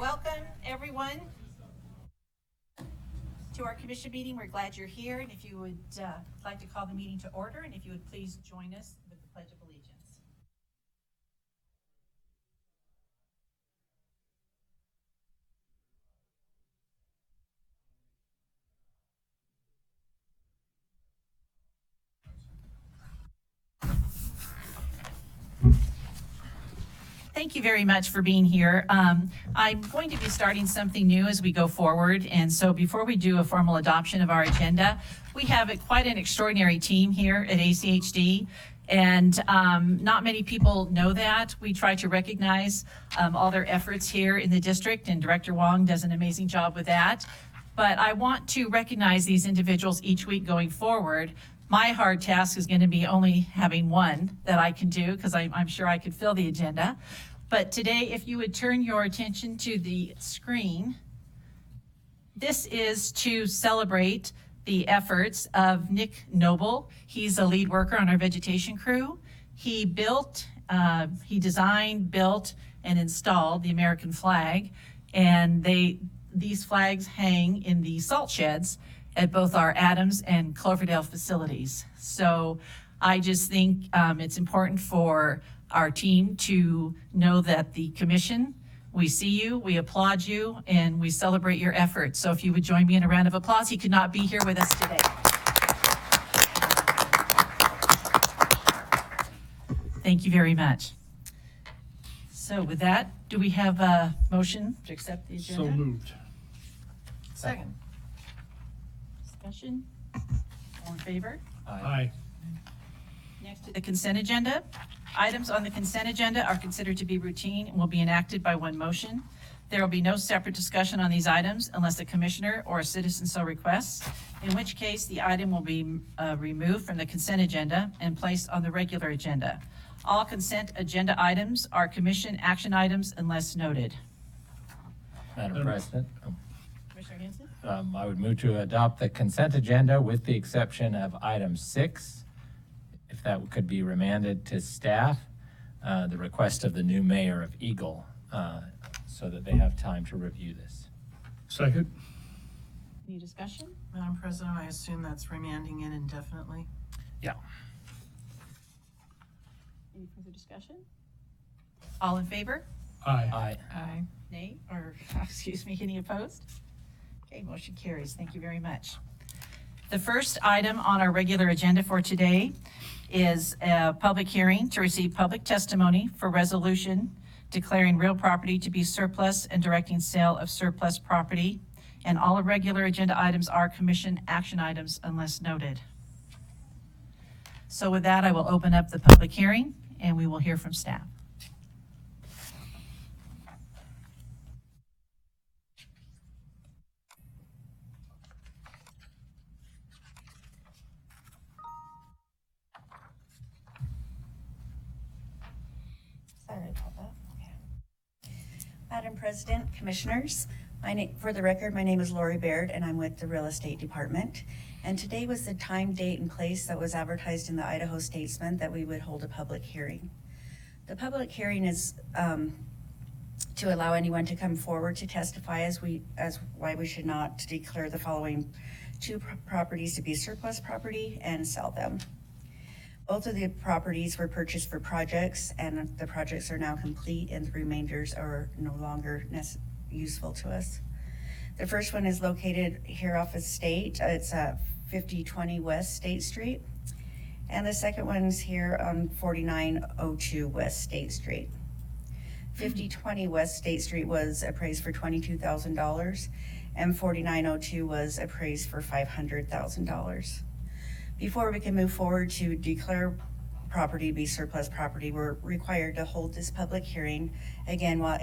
Welcome, everyone, to our commission meeting. We're glad you're here, and if you would like to call the meeting to order, and if you would please join us with the Pledge of Allegiance. Thank you very much for being here. I'm going to be starting something new as we go forward. And so before we do a formal adoption of our agenda, we have quite an extraordinary team here at ACHD. And not many people know that. We try to recognize all their efforts here in the district, and Director Wong does an amazing job with that. But I want to recognize these individuals each week going forward. My hard task is going to be only having one that I can do, because I'm sure I could fill the agenda. But today, if you would turn your attention to the screen, this is to celebrate the efforts of Nick Noble. He's a lead worker on our vegetation crew. He designed, built, and installed the American flag. And these flags hang in the salt sheds at both our Adams and Cloverdale facilities. So I just think it's important for our team to know that the commission, we see you, we applaud you, and we celebrate your efforts. So if you would join me in a round of applause. He could not be here with us today. Thank you very much. So with that, do we have a motion to accept the agenda? So moved. Second. Discussion? All in favor? Aye. Next to the consent agenda. Items on the consent agenda are considered to be routine and will be enacted by one motion. There will be no separate discussion on these items unless a commissioner or a citizen so requests, in which case the item will be removed from the consent agenda and placed on the regular agenda. All consent agenda items are commission action items unless noted. Madam President, Commissioner Henson? I would move to adopt the consent agenda with the exception of item 6, if that could be remanded to staff, the request of the new mayor of Eagle, so that they have time to review this. Second. Any discussion? Madam President, I assume that's remanding it indefinitely? Yeah. Any further discussion? All in favor? Aye. Aye. Aye. Nay, or excuse me, any opposed? Okay, motion carries. Thank you very much. The first item on our regular agenda for today is a public hearing to receive public testimony for resolution declaring real property to be surplus and directing sale of surplus property. And all regular agenda items are commission action items unless noted. So with that, I will open up the public hearing and we will hear from staff. Sorry about that. Okay. Madam President, Commissioners, for the record, my name is Lori Baird and I'm with the Real Estate Department. And today was the time, date, and place that was advertised in the Idaho Statesman that we would hold a public hearing. The public hearing is to allow anyone to come forward to testify as why we should not declare the following two properties to be surplus property and sell them. Both of the properties were purchased for projects, and the projects are now complete and the remainders are no longer useful to us. The first one is located here off of State. It's 5020 West State Street. And the second one's here on 4902 West State Street. 5020 West State Street was appraised for $22,000 and 4902 was appraised for $500,000. Before we can move forward to declare property to be surplus property, we're required to hold this public hearing again while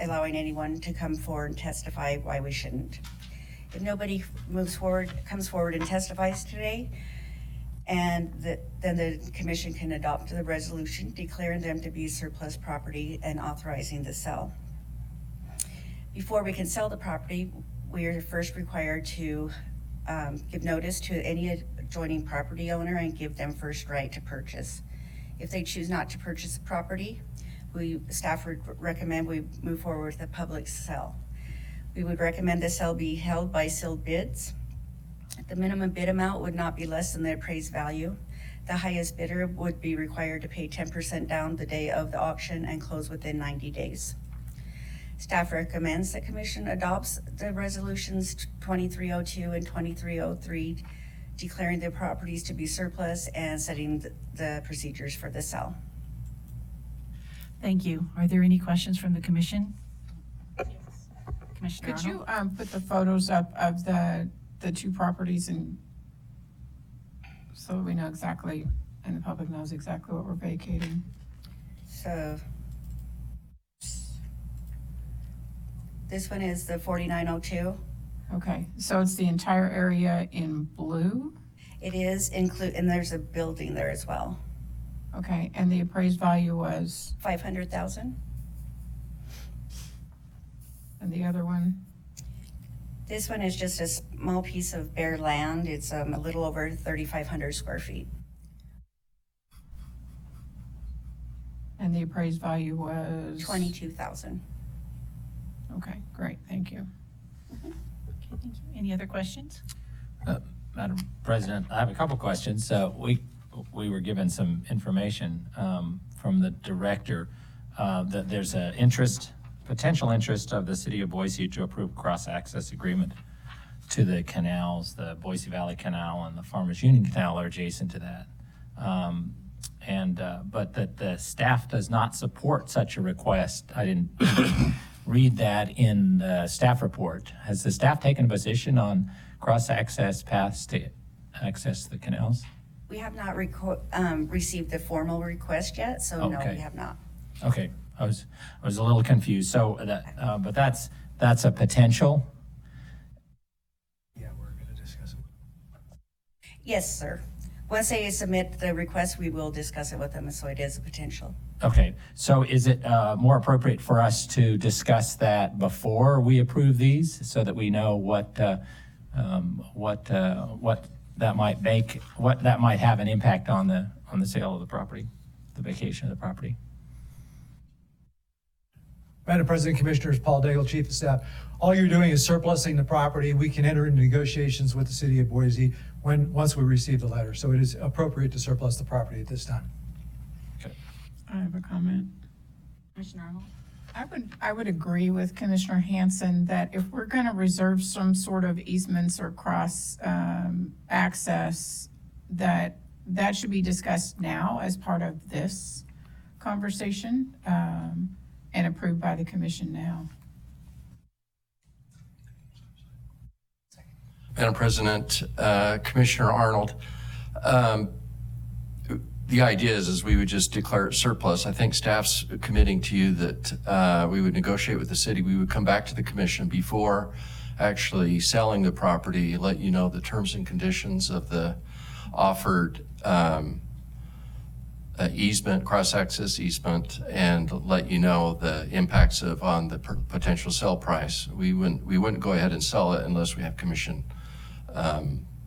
allowing anyone to come forward and testify why we shouldn't. If nobody comes forward and testifies today, and then the commission can adopt the resolution declaring them to be surplus property and authorizing the sale. Before we can sell the property, we are first required to give notice to any adjoining property owner and give them first right to purchase. If they choose not to purchase the property, staff would recommend we move forward with a public sale. We would recommend the sale be held by sealed bids. The minimum bid amount would not be less than the appraised value. The highest bidder would be required to pay 10% down the day of the auction and close within 90 days. Staff recommends the commission adopts the resolutions 2302 and 2303, declaring the properties to be surplus and setting the procedures for the sale. Thank you. Are there any questions from the commission? Commissioner Could you Arnold? put the photos up of the two properties and so we know exactly, and the public knows exactly what we're vacating? So this one is the 4902. Okay, so it's the entire area in blue? It is and there's a building there as well. Okay, and the appraised value was, 500,000. and the other one? This one is just a small piece of bare land. It's a little over 3,500 square feet. And the appraised value was? 22,000. Okay, great, thank you. Okay, thank you. Any other questions? Madam President, I have a couple questions. We were given some information from the director that there's a potential interest of the city of Boise to approve cross-access agreement to the canals. The Boise Valley Canal and the Farmers Union Canal are adjacent to that. But that the staff does not support such a request. I didn't read that in the staff report. Has the staff taken a position on cross-access paths to access the canals? We have not received the formal request yet, so no, Okay. we have not. Okay, I was a little confused. So that, but that's a potential. Yeah, we're gonna discuss it. Yes, sir. Once they submit the request, we will discuss it with them, so it is a potential. Okay, so is it more appropriate for us to discuss that before we approve these, so that we know what that might have an impact on the sale of the property, the vacation of the property? Madam President, Commissioners, Paul Daigle, Chief of Staff. All you're doing is surplusing the property. We can enter into negotiations with the city of Boise once we receive the letter. So it is appropriate to surplus the property at this time. Okay. I have a comment. Commissioner Arnold? I would agree with Commissioner Hanson that if we're gonna reserve some sort of easements or cross access, that should be discussed now as part of this conversation, and approved by the commission now. Madam President, Commissioner Arnold, the idea is we would just declare it surplus. I think staff's committing to you that we would negotiate with the city. We would come back to the commission before actually selling the property, let you know the terms and conditions of the offered easement, cross-access easement, and let you know the impacts on the potential sell price. We wouldn't go ahead and sell it unless we have commission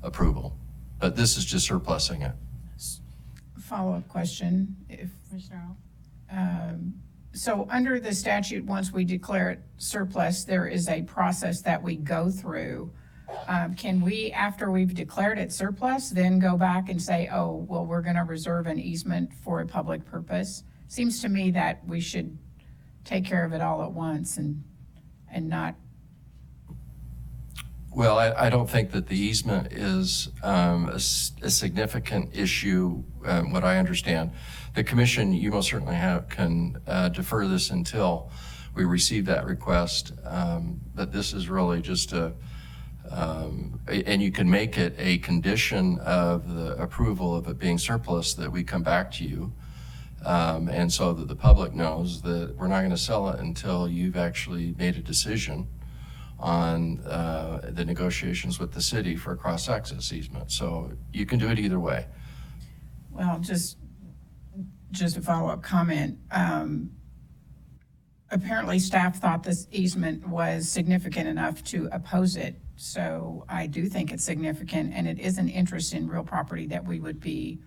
approval. But this is just surplusing it. Follow-up question, if, Commissioner Arnold? so under the statute, once we declare it surplus, there is a process that we go through. Can we, after we've declared it surplus, then go back and say, oh, well, we're gonna reserve an easement for a public purpose? Seems to me that we should take care of it all at once and not. Well, I don't think that the easement is a significant issue, what I understand. The commission, you most certainly can defer this until we receive that request. But this is really just and you can make it a condition of the approval of it being surplus that we come back to you. And so that the public knows that we're not going to sell it until you've actually made a decision on the negotiations with the city for a cross-access easement. So you can do it either way. Well, just a follow-up comment. Apparently staff thought this easement was significant enough to oppose it. So I do think it's significant, and it is an interest in real property that we would be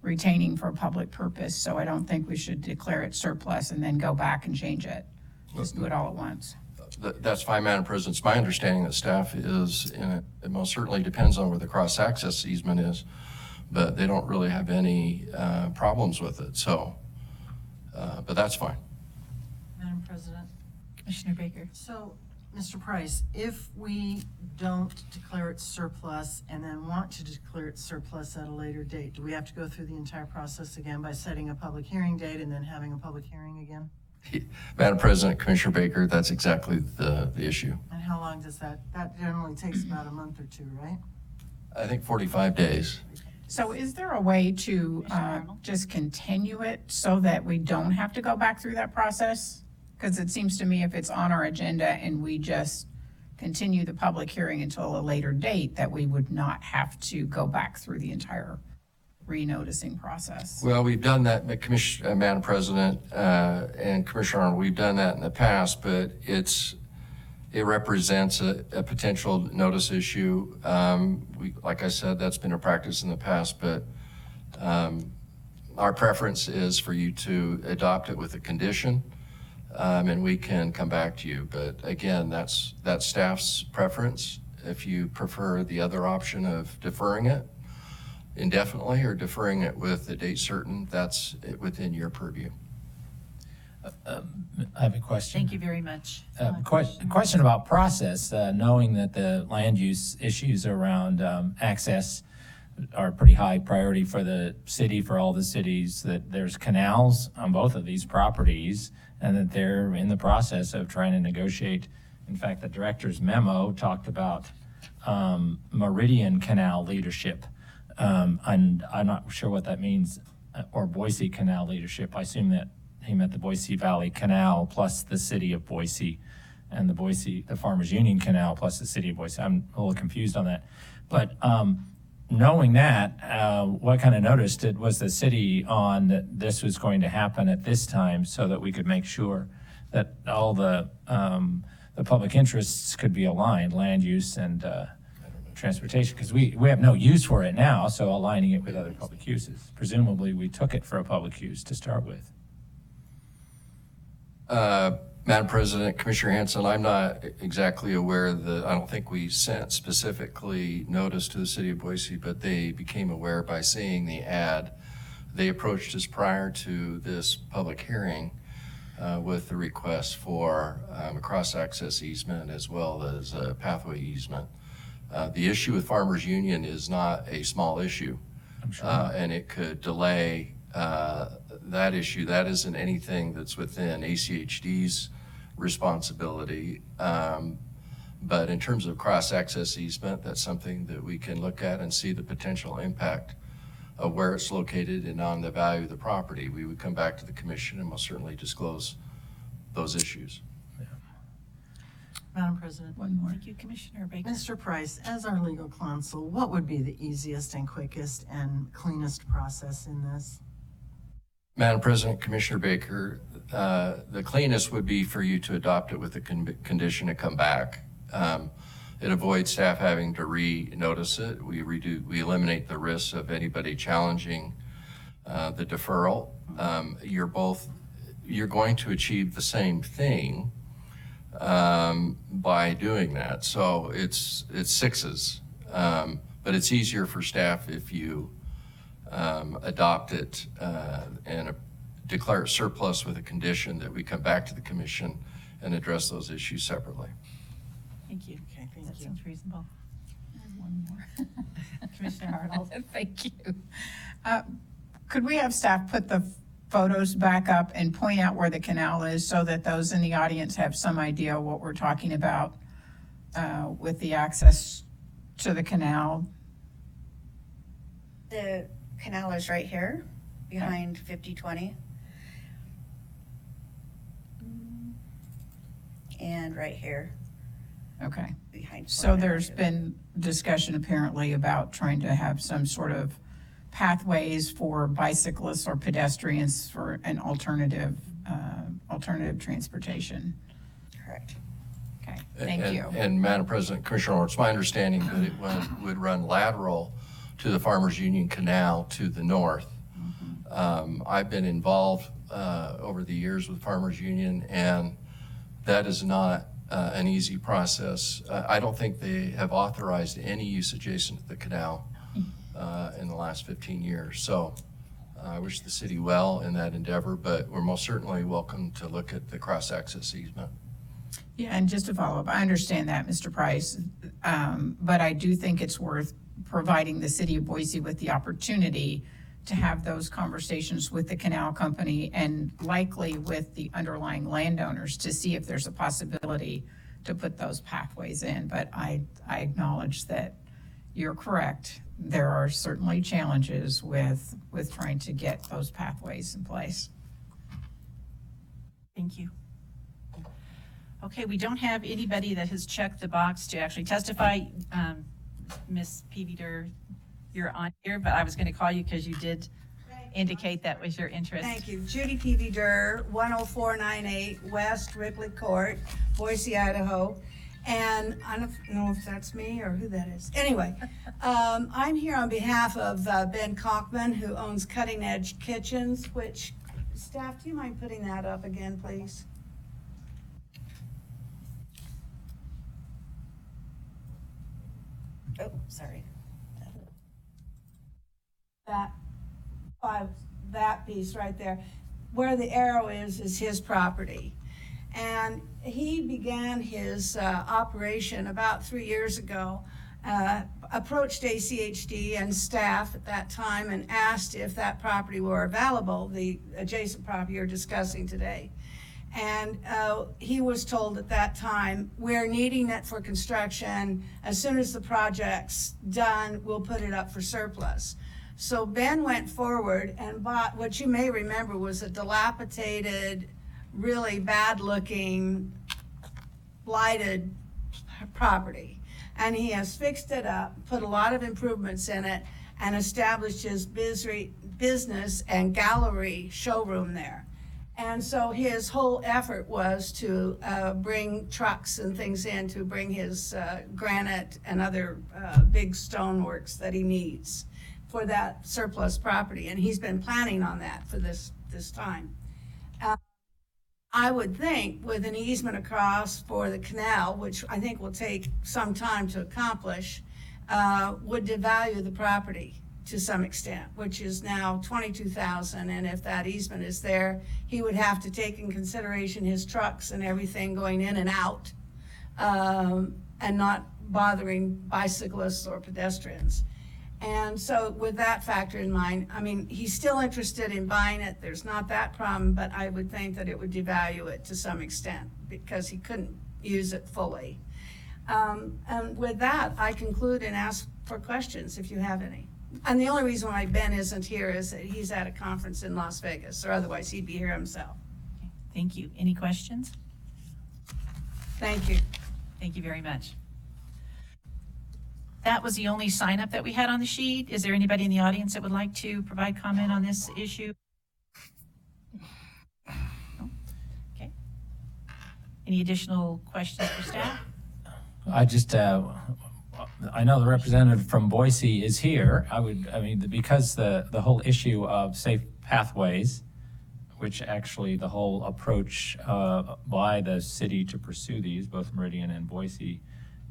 retaining for a public purpose. So I don't think we should declare it surplus and then go back and change it. Just do it all at once. That's fine, Madam President. It's my understanding that staff is, and it most certainly depends on where the cross-access easement is, but they don't really have any problems with it, so, but that's fine. Madam President. Commissioner Baker. So, Mr. Price, if we don't declare it surplus and then want to declare it surplus at a later date, do we have to go through the entire process again by setting a public hearing date and then having a public hearing again? Madam President, Commissioner Baker, that's exactly the issue. And how long does that generally takes about a month or two, right? I think 45 days. So is there a way to just continue it so that we don't have to go back through that process? Because it seems to me if it's on our agenda and we just continue the public hearing until a later date, that we would not have to go back through the entire re-noticing process. Well, we've done that, Madam President, and Commissioner Arnold, we've done that in the past, but it represents a potential notice issue. Like I said, that's been a practice in the past, but our preference is for you to adopt it with a condition, and we can come back to you. But again, that's staff's preference. If you prefer the other option of deferring it indefinitely or deferring it with a date certain, that's within your purview. I have a question. Thank you very much. Question about process, knowing that the land use issues around access are pretty high priority for the city, for all the cities, that there's canals on both of these properties, and that they're in the process of trying to negotiate. In fact, the director's memo talked about Meridian Canal leadership. And I'm not sure what that means, or Boise Canal leadership. I assume that he meant the Boise Valley Canal plus the city of Boise, and the Farmers Union Canal plus the city of Boise. I'm a little confused on that. But knowing that, what kind of notice was the city on that this was going to happen at this time, so that we could make sure that all the public interests could be aligned, land use and transportation, because we have no use for it now, so aligning it with other public uses. Presumably, we took it for a public use to start with. Madam President, Commissioner Hanson, I'm not exactly aware that, I don't think we sent specifically notice to the city of Boise, but they became aware by seeing the ad. They approached us prior to this public hearing with the request for a cross-access easement as well as a pathway easement. The issue with Farmers Union is not a small issue, I'm sure. and it could delay that issue. That isn't anything that's within ACHD's responsibility. But in terms of cross-access easement, that's something that we can look at and see the potential impact of where it's located and on the value of the property. We would come back to the commission and most certainly disclose those issues. Madam President. One more. Thank you, Commissioner Baker. Mr. Price, as our legal counsel, what would be the easiest and quickest and cleanest process in this? Madam President, Commissioner Baker, the cleanest would be for you to adopt it with a condition to come back. It avoids staff having to re-notice it. We eliminate the risks of anybody challenging the deferral. You're going to achieve the same thing by doing that. So it's sixes, but it's easier for staff if you adopt it and declare it surplus with a condition that we come back to the commission and address those issues separately. Thank you. Okay, That thank you. sounds reasonable. One more. Commissioner Arnold. Thank you. Could we have staff put the photos back up and point out where the canal is so that those in the audience have some idea what we're talking about with the access to the canal? The canal is right here, behind 5020. And right here, Okay. behind. So there's been discussion apparently about trying to have some sort of pathways for bicyclists or pedestrians for an alternative transportation. Correct. Okay, thank you. And Madam President, Commissioner Orr, it's my understanding that it would run lateral to the Farmers Union Canal to the north. I've been involved over the years with Farmers Union, and that is not an easy process. I don't think they have authorized any use adjacent to the canal in the last 15 years. So I wish the city well in that endeavor, but we're most certainly welcome to look at the cross-access easement. Yeah, and just to follow up, I understand that, Mr. Price, but I do think it's worth providing the city of Boise with the opportunity to have those conversations with the canal company and likely with the underlying landowners to see if there's a possibility to put those pathways in. But I acknowledge that you're correct. There are certainly challenges with trying to get those pathways in place. Thank you. Okay, we don't have anybody that has checked the box to actually testify. Ms. Peavy-Dur, you're on here, but I was going to call you because you did indicate that was your interest. Thank you. Judy Peavy-Dur, 10498 West Ripley Court, Boise, Idaho. And I don't know if that's me or who that is. Anyway, I'm here on behalf of Ben Cockman, who owns Cutting Edge Kitchens, which, staff, do you mind putting that up again, please? Oh, sorry. That piece right there, where the arrow is his property. And he began his operation about 3 years ago, approached ACHD and staff at that time and asked if that property were available, the adjacent property you're discussing today. And he was told at that time, we're needing it for construction. As soon as the project's done, we'll put it up for surplus. So Ben went forward and bought what you may remember was a dilapidated, really bad-looking, blighted property. And he has fixed it up, put a lot of improvements in it, and established his business and gallery showroom there. And so his whole effort was to bring trucks and things in to bring his granite and other big stoneworks that he needs for that surplus property. And he's been planning on that for this time. I would think with an easement across for the canal, which I think will take some time to accomplish, would devalue the property to some extent, which is now $22,000. And if that easement is there, he would have to take in consideration his trucks and everything going in and out, and not bothering bicyclists or pedestrians. And so with that factor in mind, I mean, he's still interested in buying it. There's not that problem, but I would think that it would devalue it to some extent because he couldn't use it fully. And with that, I conclude and ask for questions if you have any. And the only reason why Ben isn't here is that he's at a conference in Las Vegas, or otherwise he'd be here himself. Okay, thank you. Any questions? Thank you. Thank you very much. That was the only sign up that we had on the sheet. Is there anybody in the audience that would like to provide comment on this issue? No? Okay. Any additional questions for staff? I know the representative from Boise is here. Because the whole issue of safe pathways, which actually the whole approach by the city to pursue these, both Meridian and Boise,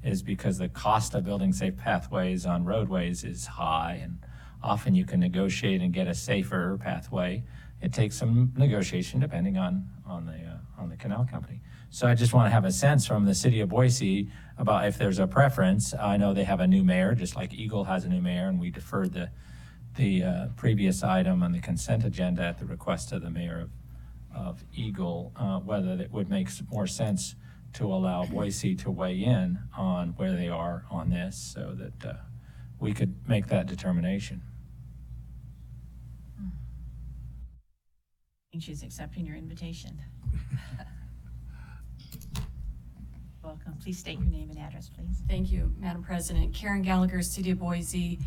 is because the cost of building safe pathways on roadways is high, and often you can negotiate and get a safer pathway. It takes some negotiation depending on the canal company. So I just want to have a sense from the city of Boise about if there's a preference. I know they have a new mayor, just like Eagle has a new mayor, and we deferred the previous item on the consent agenda at the request of the mayor of Eagle, whether it would make more sense to allow Boise to weigh in on where they are on this so that we could make that determination. I think she's accepting your invitation. Welcome. Please state your name and address, please. Thank you, Madam President. Karen Gallagher, City of Boise,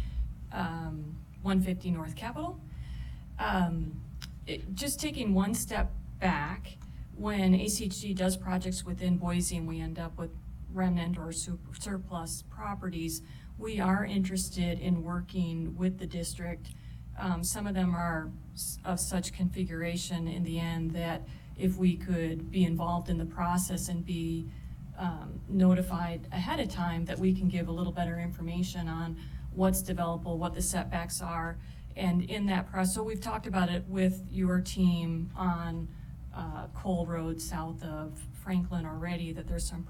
150 North Capitol. Just taking one step back, when ACHD does projects within Boise and we end up with remnant or surplus properties, we are interested in working with the district. Some of them are of such configuration in the end that if we could be involved in the process and be notified ahead of time, that we can give a little better information on what's developable, what the setbacks are. And in that process, so we've talked about it with your team on Cole Road south of Franklin already, that there's some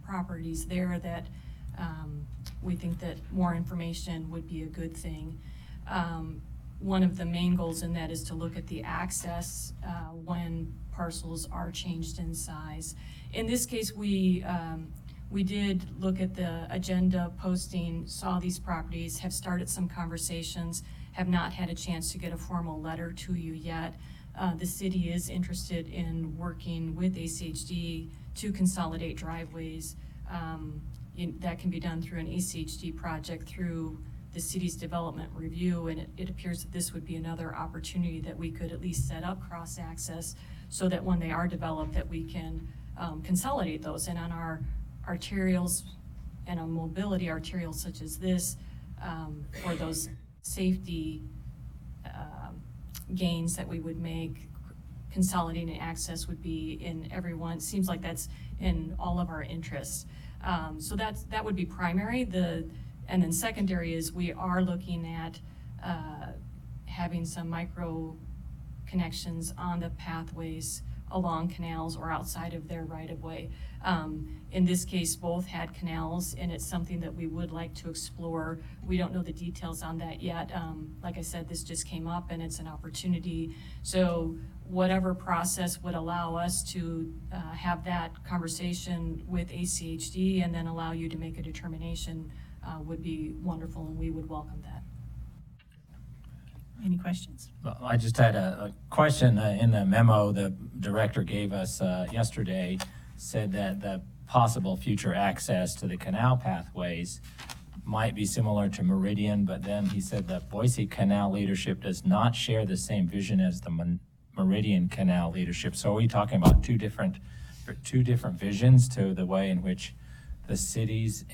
properties there that we think that more information would be a good thing. One of the main goals in that is to look at the access when parcels are changed in size. In this case, we did look at the agenda posting, saw these properties, have started some conversations, have not had a chance to get a formal letter to you yet. The city is interested in working with ACHD to consolidate driveways. That can be done through an ACHD project through the city's development review, and it appears that this would be another opportunity that we could at least set up cross-access so that when they are developed, that we can consolidate those. And on our arterials and on mobility arterials such as this, for those safety gains that we would make, consolidating access would be in everyone. It seems like that's in all of our interests. So that would be primary. And then secondary is we are looking at having some micro connections on the pathways along canals or outside of their right-of-way. In this case, both had canals, and it's something that we would like to explore. We don't know the details on that yet. Like I said, this just came up, and it's an opportunity. So whatever process would allow us to have that conversation with ACHD and then allow you to make a determination would be wonderful, and we would welcome that. Any questions? Well, I just had a question in the memo the director gave us yesterday, said that the possible future access to the canal pathways might be similar to Meridian, but then he said that Boise Canal leadership does not share the same vision as the Meridian Canal leadership. So are we talking about two different visions to the way in which the cities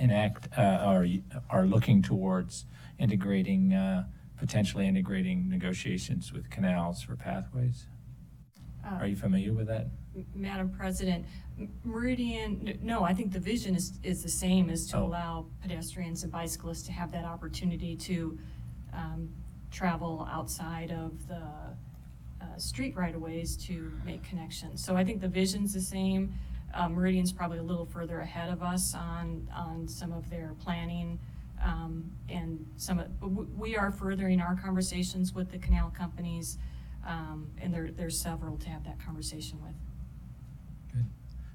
are looking towards integrating, potentially integrating negotiations with canals for pathways? Are you familiar with that? Madam President, Meridian, no, I think the vision is the same, is to Oh. allow pedestrians and bicyclists to have that opportunity to travel outside of the street right-of-ways to make connections. So I think the vision's the same. Meridian's probably a little further ahead of us on some of their planning. And we are furthering our conversations with the canal companies, and there's several to have that conversation with. Good.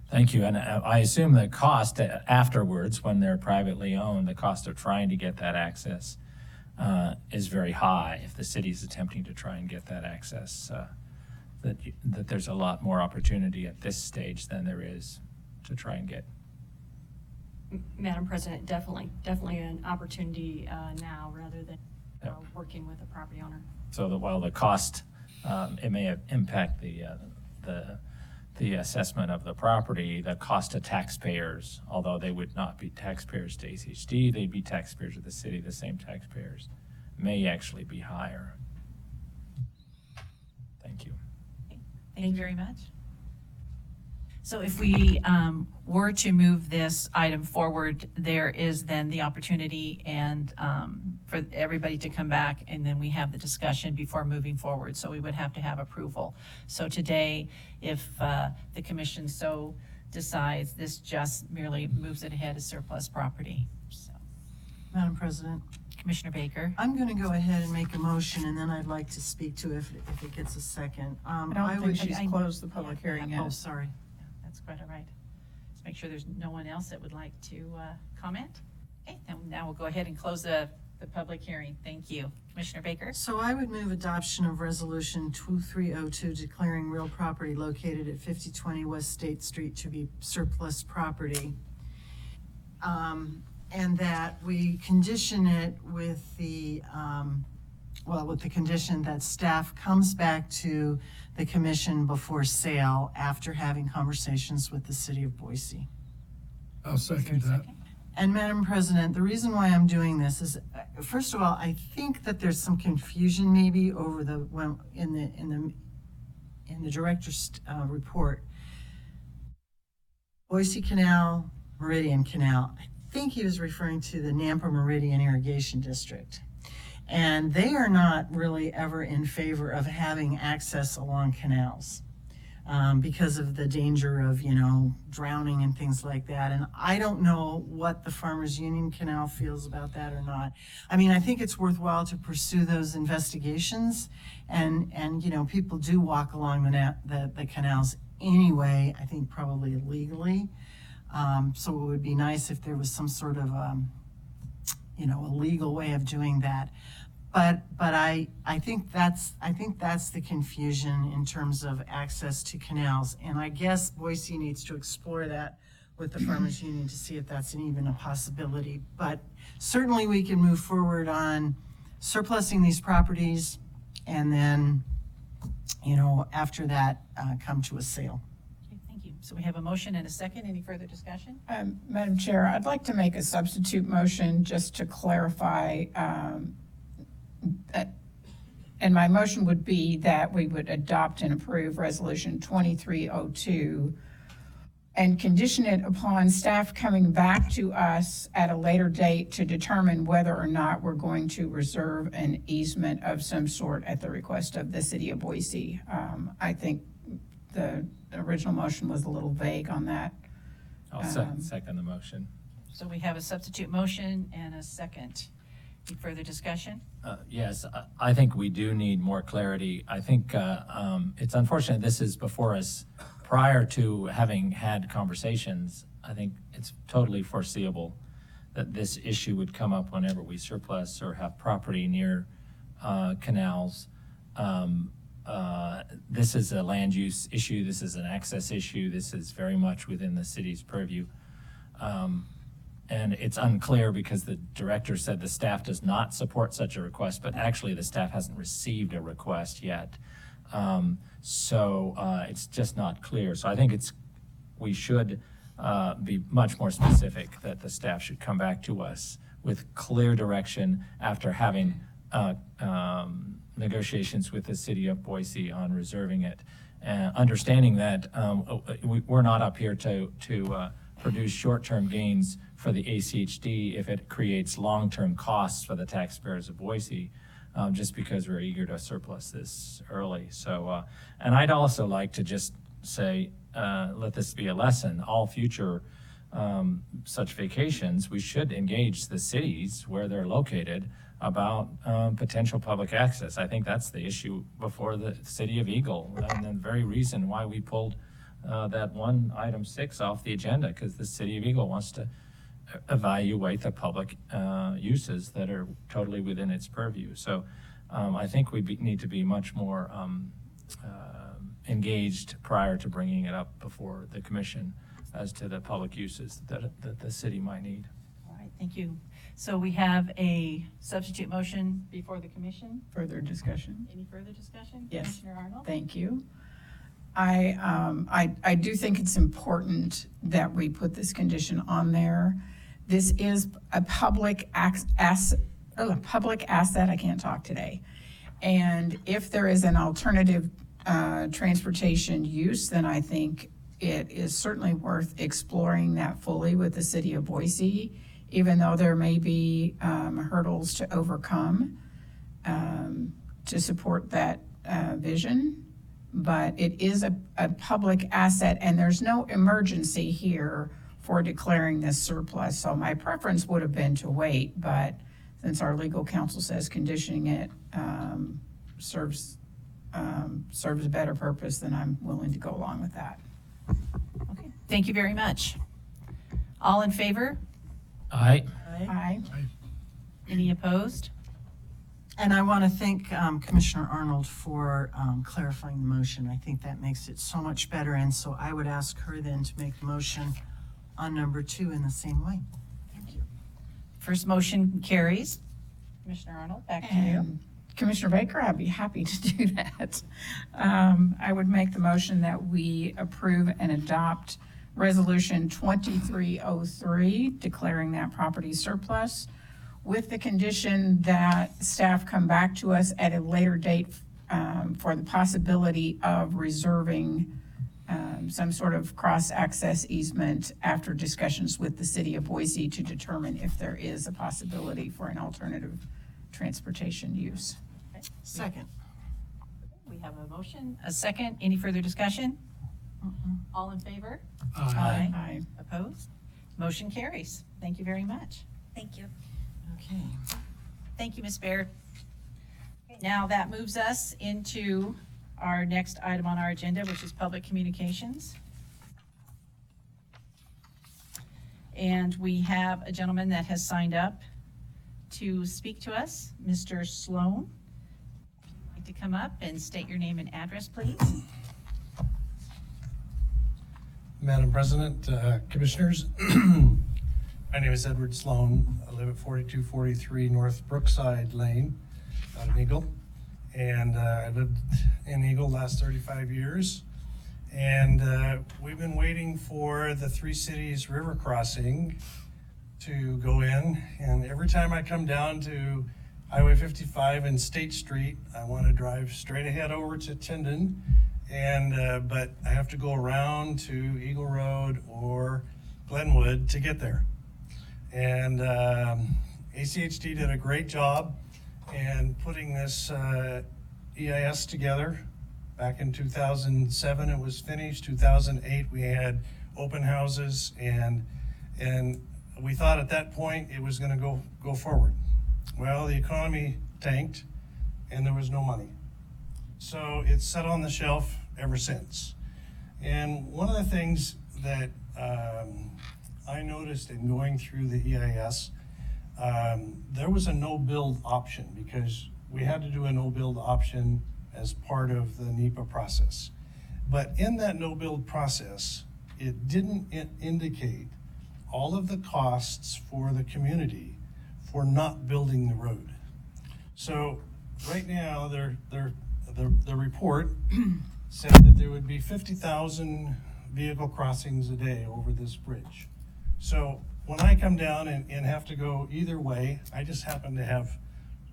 Thank you. And I assume the cost afterwards, when they're privately owned, the cost of trying to get that access is very high. If the city's attempting to try and get that access, that there's a lot more opportunity at this stage than there is to try and get. Madam President, definitely an opportunity now rather than working with a property owner. So that while the cost, it may impact the assessment of the property, the cost to taxpayers, although they would not be taxpayers to ACHD, they'd be taxpayers of the city, the same taxpayers, may actually be higher. Thank you. Thank you very much. So if we were to move this item forward, there is then the opportunity and for everybody to come back, and then we have the discussion before moving forward. So we would have to have approval. So today, if the commission so decides, this just merely moves it ahead as surplus property. So, Madam President, Commissioner Baker. I'm going to go ahead and make a motion, and then I'd like to speak to it if it gets a second. I don't think she's closed the public hearing Oh, yet. sorry. That's quite all right. Let's make sure there's no one else that would like to comment. Okay, now we'll go ahead and close the public hearing. Thank you. Commissioner Baker? So I would move adoption of Resolution 2302 declaring real property located at 5020 West State Street to be surplus property. And that we condition it with the condition that staff comes back to the commission before sale after having conversations with the city of Boise. I'll Is there a second that. second? And Madam President, the reason why I'm doing this is, first of all, I think that there's some confusion maybe over in the director's report. Boise Canal, Meridian Canal, I think he was referring to the Nampa Meridian Irrigation District. And they are not really ever in favor of having access along canals. Because of the danger of, drowning and things like that. And I don't know what the Farmers Union Canal feels about that or not. I mean, I think it's worthwhile to pursue those investigations. And people do walk along the canals anyway, I think probably illegally. So it would be nice if there was some sort of, a legal way of doing that. But I think that's the confusion in terms of access to canals. And I guess Boise needs to explore that with the Farmers Union to see if that's even a possibility. But certainly we can move forward on surplusing these properties and then, after that, come to a sale. Okay, thank you. So we have a motion and a second. Any further discussion? Madam Chair, I'd like to make a substitute motion just to clarify, and my motion would be that we would adopt and approve Resolution 2302 and condition it upon staff coming back to us at a later date to determine whether or not we're going to reserve an easement of some sort at the request of the city of Boise. I think the original motion was a little vague on that. I'll second the motion. So we have a substitute motion and a second. Any further discussion? Yes, I think we do need more clarity. I think it's unfortunate this is before us prior to having had conversations. I think it's totally foreseeable that this issue would come up whenever we surplus or have property near canals. This is a land use issue. This is an access issue. This is very much within the city's purview. And it's unclear because the director said the staff does not support such a request, but actually the staff hasn't received a request yet. So it's just not clear. So I think we should be much more specific that the staff should come back to us with clear direction after having negotiations with the city of Boise on reserving it. Understanding that we're not up here to produce short-term gains for the ACHD if it creates long-term costs for the taxpayers of Boise, just because we're eager to surplus this early. So, and I'd also like to just say, let this be a lesson. All future such vacations, we should engage the cities where they're located about potential public access. I think that's the issue before the city of Eagle, and the very reason why we pulled that one item 6 off the agenda, because the city of Eagle wants to evaluate the public uses that are totally within its purview. So I think we need to be much more engaged prior to bringing it up before the commission as to the public uses that the city might need. All right, thank you. So we have a substitute motion before the commission. Further discussion? Any further discussion? Yes. Commissioner Arnold? Thank you. I do think it's important that we put this condition on there. This is a public asset, I can't talk today. And if there is an alternative transportation use, then I think it is certainly worth exploring that fully with the city of Boise, even though there may be hurdles to overcome to support that vision. But it is a public asset, and there's no emergency here for declaring this surplus. So my preference would have been to wait, but since our legal counsel says conditioning it serves a better purpose, then I'm willing to go along with that. Okay, thank you very much. All in favor? Aye. Aye. Any opposed? And I want to thank Commissioner Arnold for clarifying the motion. I think that makes it so much better. And so I would ask her then to make the motion on number 2 in the same way. Thank you. First motion carries. Commissioner Arnold, back to you. And Commissioner Baker, I'd be happy to do that. I would make the motion that we approve and adopt Resolution 2303, declaring that property surplus, with the condition that staff come back to us at a later date for the possibility of reserving some sort of cross-access easement after discussions with the city of Boise to determine if there is a possibility for an alternative transportation use. Second. We have a motion, a second. Any further discussion? All in favor? Aye. Opposed? Motion carries. Thank you very much. Thank you. Okay. Thank you, Ms. Baird. Now that moves us into our next item on our agenda, which is public communications. And we have a gentleman that has signed up to speak to us, Mr. Sloan. If you'd like to come up and state your name and address, please. Madam President, Commissioners, my name is Edward Sloan. I live at 4243 North Brookside Lane out of Eagle. And I lived in Eagle last 35 years. And we've been waiting for the Three Cities River crossing to go in. And every time I come down to Highway 55 and State Street, I want to drive straight ahead over to Tyndon. And but I have to go around to Eagle Road or Glenwood to get there. And ACHD did a great job in putting this EIS together. Back in 2007 it was finished. 2008 we had open houses, and we thought at that point it was going to go forward. Well, the economy tanked and there was no money. So it's sat on the shelf ever since. And one of the things that I noticed in going through the EIS, there was a no-build option because we had to do a no-build option as part of the NEPA process. But in that no-build process, it didn't indicate all of the costs for the community for not building the road. So right now, the report said that there would be 50,000 vehicle crossings a day over this bridge. So when I come down and have to go either way, I just happen to have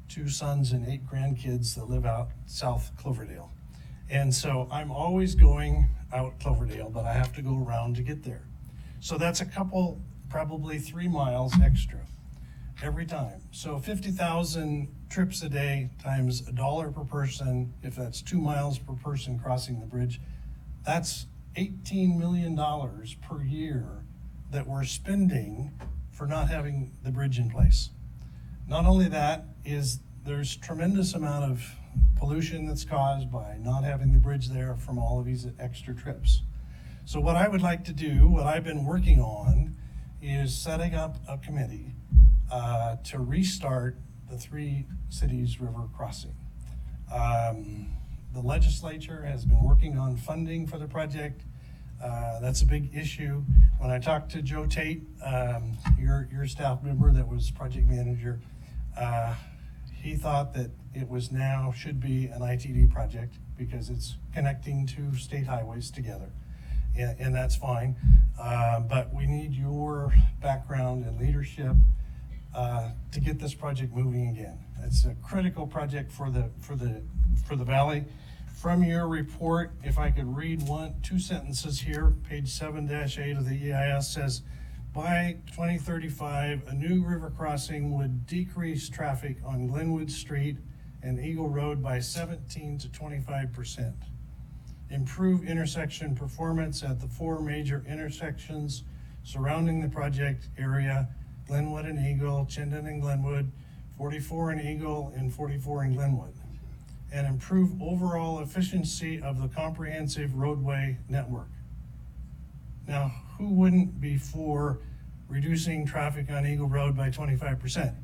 2 sons and 8 grandkids that live out south Cloverdale. And so I'm always going out Cloverdale, but I have to go around to get there. So that's a couple, probably 3 miles extra every time. So 50,000 trips a day times $1 per person, if that's 2 miles per person crossing the bridge, that's $18 million per year that we're spending for not having the bridge in place. Not only that, is there's tremendous amount of pollution that's caused by not having the bridge there from all of these extra trips. So what I would like to do, what I've been working on, is setting up a committee to restart the Three Cities River crossing. The legislature has been working on funding for the project. That's a big issue. When I talked to Joe Tate, your staff member that was project manager, he thought that it was now should be an ITD project because it's connecting 2 state highways together, and that's fine. But we need your background and leadership to get this project moving again. It's a critical project for the valley. From your report, if I could read 2 sentences here, page 7-8 of the EIS says, by 2035, a new river crossing would decrease traffic on Glenwood Street and Eagle Road by 17 to 25%. Improve intersection performance at the 4 major intersections surrounding the project area, Glenwood and Eagle, Chinden and Glenwood, 44 in Eagle and 44 in Glenwood. And improve overall efficiency of the comprehensive roadway network. Now, who wouldn't be for reducing traffic on Eagle Road by 25%?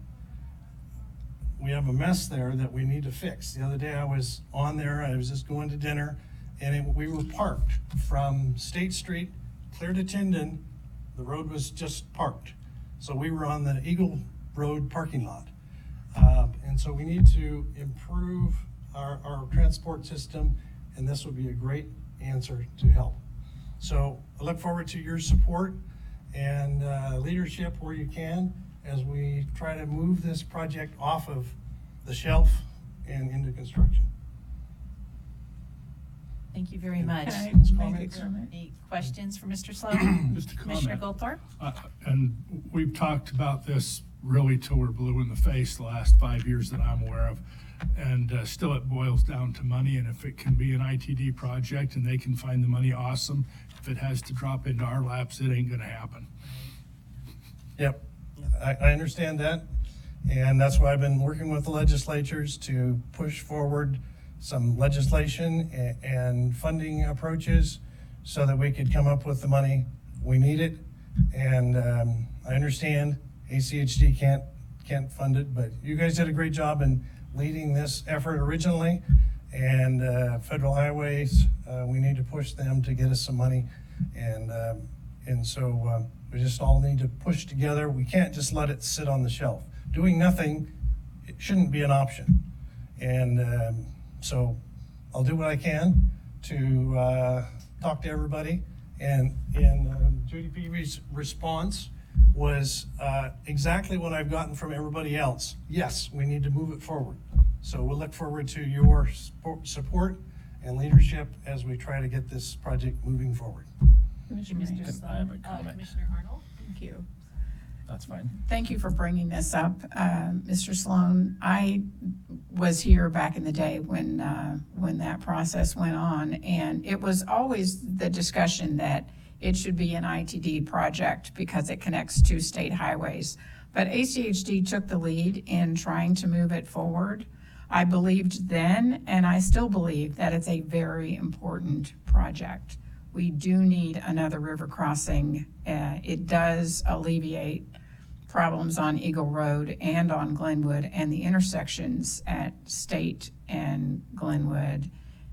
We have a mess there that we need to fix. The other day I was on there, I was just going to dinner, and we were parked from State Street clear to Tyndon. The road was just parked. So we were on the Eagle Road parking lot. And so we need to improve our transport system, and this would be a great answer to help. So I look forward to your support and leadership where you can as we try to move this project off of the shelf and into construction. Thank you very much. Can I Questions, make a comments? comment? Any questions for Mr. Sloan? Just a Commissioner comment. Goldthorpe? And we've talked about this really till we're blue in the face the last 5 years that I'm aware of. And still it boils down to money, and if it can be an ITD project and they can find the money, awesome. If it has to drop into our laps, it ain't gonna happen. Yep, I understand that, and that's why I've been working with the legislatures to push forward some legislation and funding approaches so that we could come up with the money. We need it, and I understand ACHD can't fund it, but you guys did a great job in leading this effort originally, and Federal Highways, we need to push them to get us some money, and so we just all need to push together. We can't just let it sit on the shelf. Doing nothing, it shouldn't be an option. And so I'll do what I can to talk to everybody. And Judy Peavy's response was exactly what I've gotten from everybody else. Yes, we need to move it forward. So we'll look forward to your support and leadership as we try to get this project moving forward. Commissioner Mr. Hayes. I have a Sloan. comment. Commissioner Arnold? Thank you. That's fine. Thank you for bringing this up, Mr. Sloan. I was here back in the day when that process went on, and it was always the discussion that it should be an ITD project because it connects two state highways. But ACHD took the lead in trying to move it forward. I believed then, and I still believe, that it's a very important project. We do need another river crossing. It does alleviate problems on Eagle Road and on Glenwood and the intersections at State and Glenwood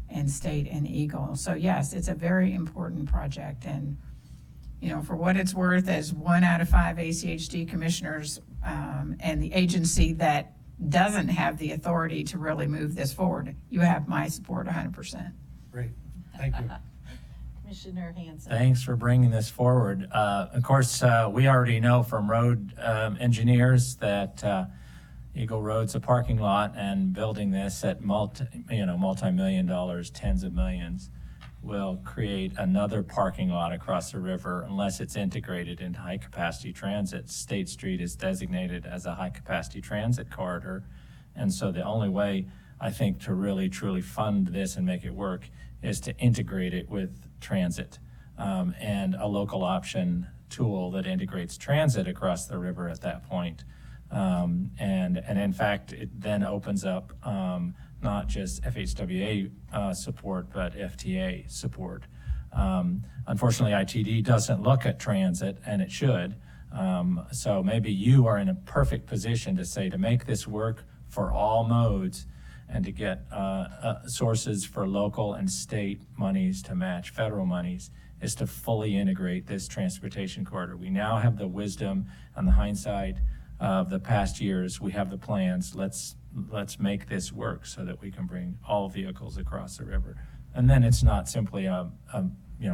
and State and Eagle. So yes, it's a very important project. And, you know, for what it's worth, as 1 out of 5 ACHD commissioners and the agency that doesn't have the authority to really move this forward, you have my support 100%. Great, thank you. Commissioner Hanson? Thanks for bringing this forward. Of course, we already know from road engineers that Eagle Road's a parking lot, and building this at multi-million dollars, tens of millions, will create another parking lot across the river unless it's integrated into high-capacity transit. State Street is designated as a high-capacity transit corridor, and so the only way, I think, to really truly fund this and make it work is to integrate it with transit and a local option tool that integrates transit across the river at that point. And in fact, it then opens up not just FHWA support, but FTA support. Unfortunately, ITD doesn't look at transit, and it should. So maybe you are in a perfect position to say, to make this work for all modes and to get sources for local and state monies to match federal monies, is to fully integrate this transportation corridor. We now have the wisdom and the hindsight of the past years. We have the plans. Let's make this work so that we can bring all vehicles across the river. And then it's not simply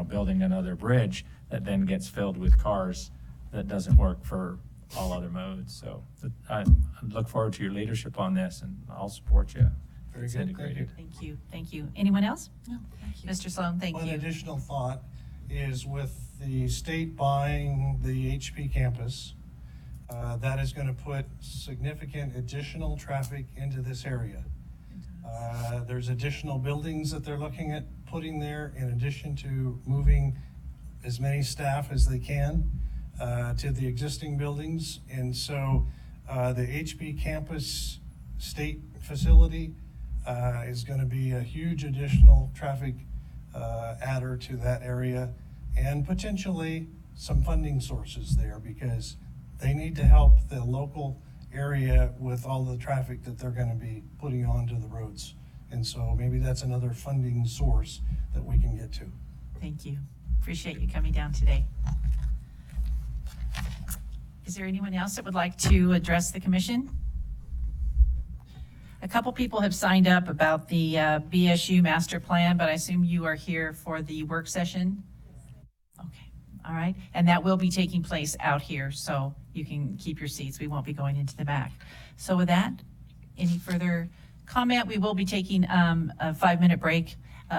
building another bridge that then gets filled with cars that doesn't work for all other modes. So I look forward to your leadership on this, and I'll support you. Very It's good, integrated. Thank you, thank you. Anyone else? No, thank you. Mr. Sloan, thank One you. additional thought is with the state buying the HP campus, that is going to put significant additional traffic into this area. There's additional buildings that they're looking at putting there in addition to moving as many staff as they can to the existing buildings. And so the HP campus state facility is going to be a huge additional traffic adder to that area, and potentially some funding sources there, because they need to help the local area with all the traffic that they're going to be putting onto the roads. And so maybe that's another funding source that we can get to. Thank you. Appreciate you coming down today. Is there anyone else that would like to address the commission? A couple people have signed up about the BSU master plan, but I assume you are here for the work session? All right, and that will be taking place out here, so you can keep your seats. We won't be going into the back. So with that, any further comment? We will be taking a 5-minute break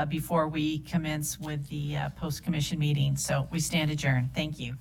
before we commence with the post-commission meeting. So we stand adjourned. Thank you.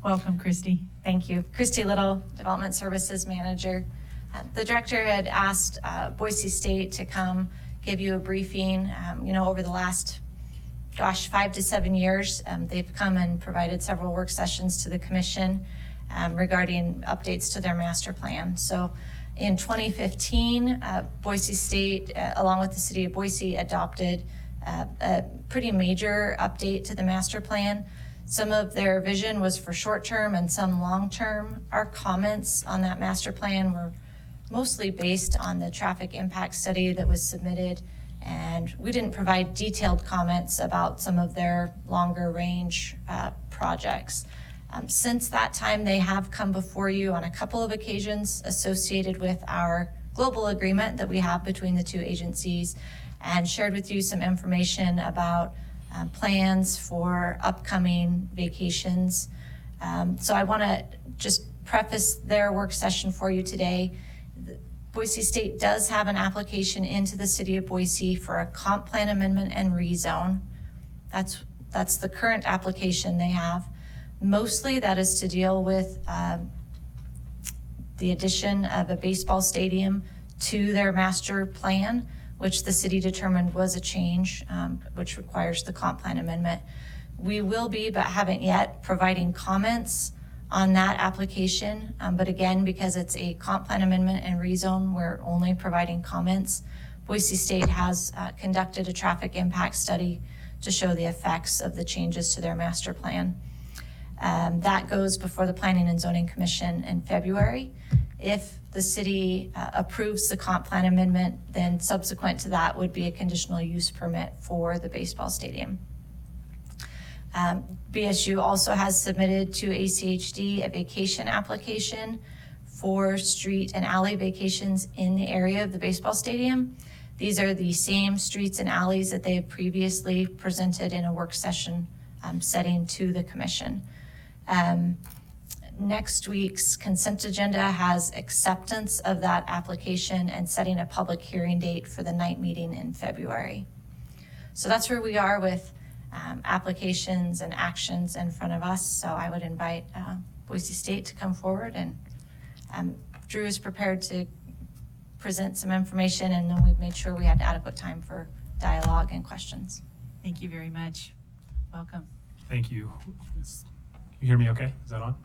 Welcome, Christy. Thank you. Christy Little, Development Services Manager. The director had asked Boise State to come give you a briefing. Over the last, 5 to 7 years, they've come and provided several work sessions to the commission regarding updates to their master plan. So in 2015, Boise State, along with the city of Boise, adopted a pretty major update to the master plan. Some of their vision was for short-term and some long-term. Our comments on that master plan were mostly based on the traffic impact study that was submitted, and we didn't provide detailed comments about some of their longer range projects. Since that time, they have come before you on a couple of occasions associated with our global agreement that we have between the two agencies, and shared with you some information about plans for upcoming vacations. So I want to just preface their work session for you today. Boise State does have an application into the city of Boise for a comp plan amendment and rezone. That's the current application they have. Mostly that is to deal with the addition of a baseball stadium to their master plan, which the city determined was a change, which requires the comp plan amendment. We will be, but haven't yet, providing comments on that application. But again, because it's a comp plan amendment and rezone, we're only providing comments. Boise State has conducted a traffic impact study to show the effects of the changes to their master plan. That goes before the Planning and Zoning Commission in February. If the city approves the comp plan amendment, then subsequent to that would be a conditional use permit for the baseball stadium. BSU also has submitted to ACHD a vacation application for street and alley vacations in the area of the baseball stadium. These are the same streets and alleys that they have previously presented in a work session setting to the commission. Next week's consent agenda has acceptance of that application and setting a public hearing date for the night meeting in February. So that's where we are with applications and actions in front of us. So I would invite Boise State to come forward, and Drew is prepared to present some information, and then we've made sure we had adequate time for dialogue and questions. Thank you very much. Welcome. Thank you. You hear me okay? Is that on?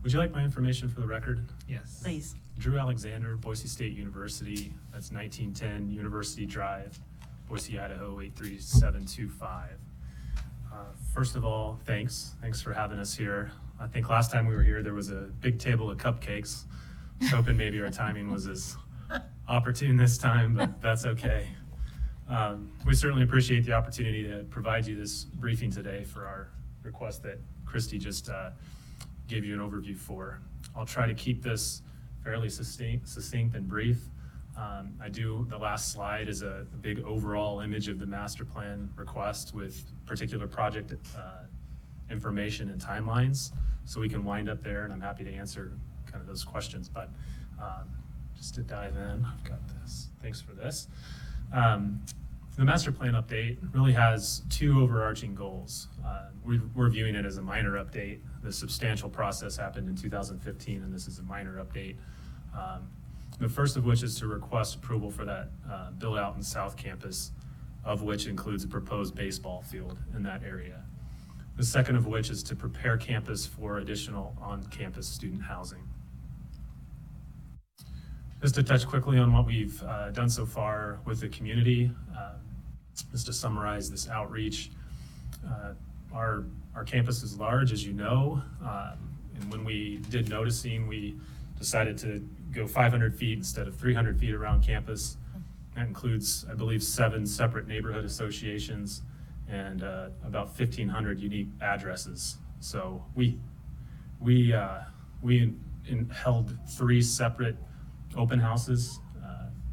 Would you like my information for the record? Yes. Please. Drew Alexander, Boise State University. That's 1910 University Drive, Boise, Idaho 83725. First of all, thanks. Thanks for having us here. I think last time we were here, there was a big table of cupcakes. I was hoping maybe our timing was as opportune this time, but that's okay. We certainly appreciate the opportunity to provide you this briefing today for our request that Christy just gave you an overview for. I'll try to keep this fairly succinct and brief. The last slide is a big overall image of the master plan request with particular project information and timelines. So we can wind up there, and I'm happy to answer kind of those questions. But just to dive in, I've got this. Thanks for this. The master plan update really has two overarching goals. We're viewing it as a minor update. The substantial process happened in 2015, and this is a minor update. The first of which is to request approval for that build out in South Campus, of which includes a proposed baseball field in that area. The second of which is to prepare campus for additional on-campus student housing. Just to touch quickly on what we've done so far with the community, just to summarize this outreach, our campus is large, as you know, and when we did noticing, we decided to go 500 feet instead of 300 feet around campus. That includes, I believe, 7 separate neighborhood associations and about 1,500 unique addresses. So we held 3 separate open houses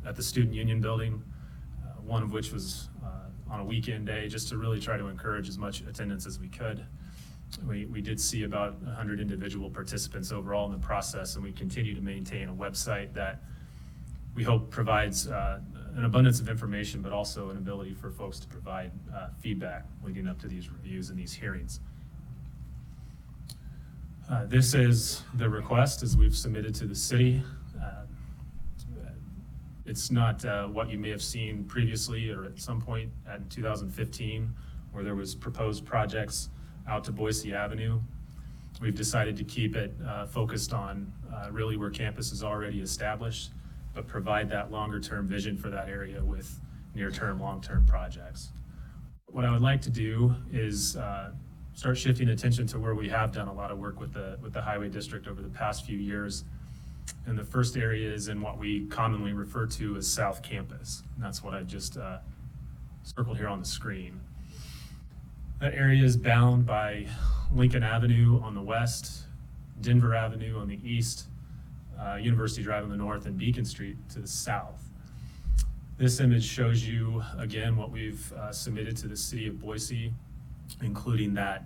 at the Student Union Building, one of which was on a weekend day, just to really try to encourage as much attendance as we could. We did see about 100 individual participants overall in the process, and we continue to maintain a website that we hope provides an abundance of information, but also an ability for folks to provide feedback leading up to these reviews and these hearings. This is the request as we've submitted to the city. It's not what you may have seen previously or at some point in 2015 where there was proposed projects out to Boise Avenue. We've decided to keep it focused on really where campus is already established, but provide that longer term vision for that area with near term, long term projects. What I would like to do is start shifting attention to where we have done a lot of work with the highway district over the past few years. And the first area is in what we commonly refer to as South Campus. And that's what I just circled here on the screen. That area is bound by Lincoln Avenue on the west, Denver Avenue on the east, University Drive on the north, and Beacon Street to the south. This image shows you, again, what we've submitted to the city of Boise, including that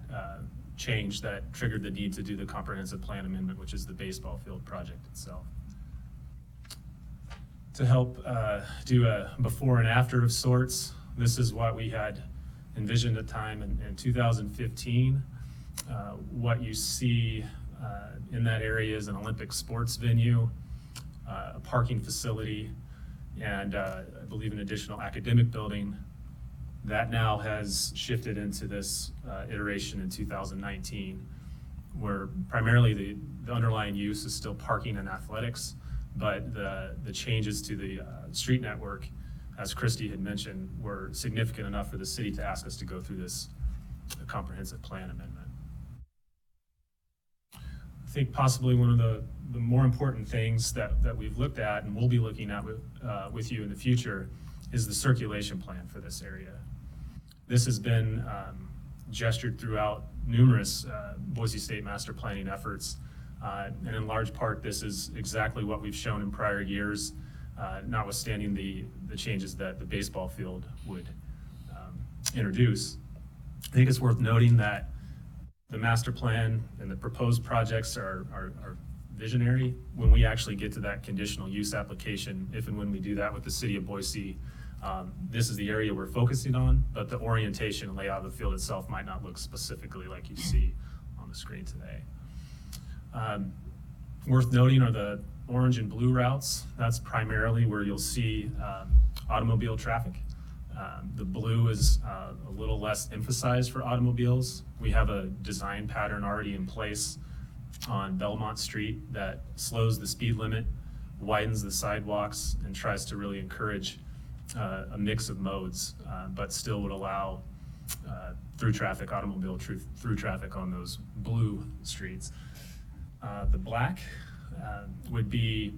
change that triggered the need to do the comprehensive plan amendment, which is the baseball field project itself. To help do a before and after of sorts, this is what we had envisioned at the time in 2015. What you see in that area is an Olympic sports venue, a parking facility, and I believe an additional academic building. That now has shifted into this iteration in 2019, where primarily the underlying use is still parking and athletics, but the changes to the street network, as Christy had mentioned, were significant enough for the city to ask us to go through this comprehensive plan amendment. I think possibly one of the more important things that we've looked at and we'll be looking at with you in the future is the circulation plan for this area. This has been gestured throughout numerous Boise State master planning efforts, and in large part this is exactly what we've shown in prior years, notwithstanding the changes that the baseball field would introduce. I think it's worth noting that the master plan and the proposed projects are visionary. When we actually get to that conditional use application, if and when we do that with the city of Boise, this is the area we're focusing on, but the orientation and layout of the field itself might not look specifically like you see on the screen today. Worth noting are the orange and blue routes. That's primarily where you'll see automobile traffic. The blue is a little less emphasized for automobiles. We have a design pattern already in place on Belmont Street that slows the speed limit, widens the sidewalks, and tries to really encourage a mix of modes, but still would allow through traffic, automobile through traffic on those blue streets. The black would be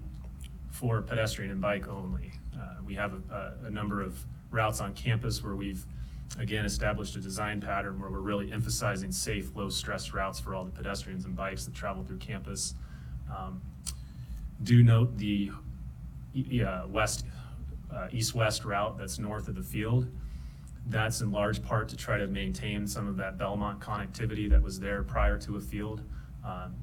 for pedestrian and bike only. We have a number of routes on campus where we've again established a design pattern where we're really emphasizing safe, low stress routes for all the pedestrians and bikes that travel through campus. Do note the east-west route that's north of the field. That's in large part to try to maintain some of that Belmont connectivity that was there prior to a field,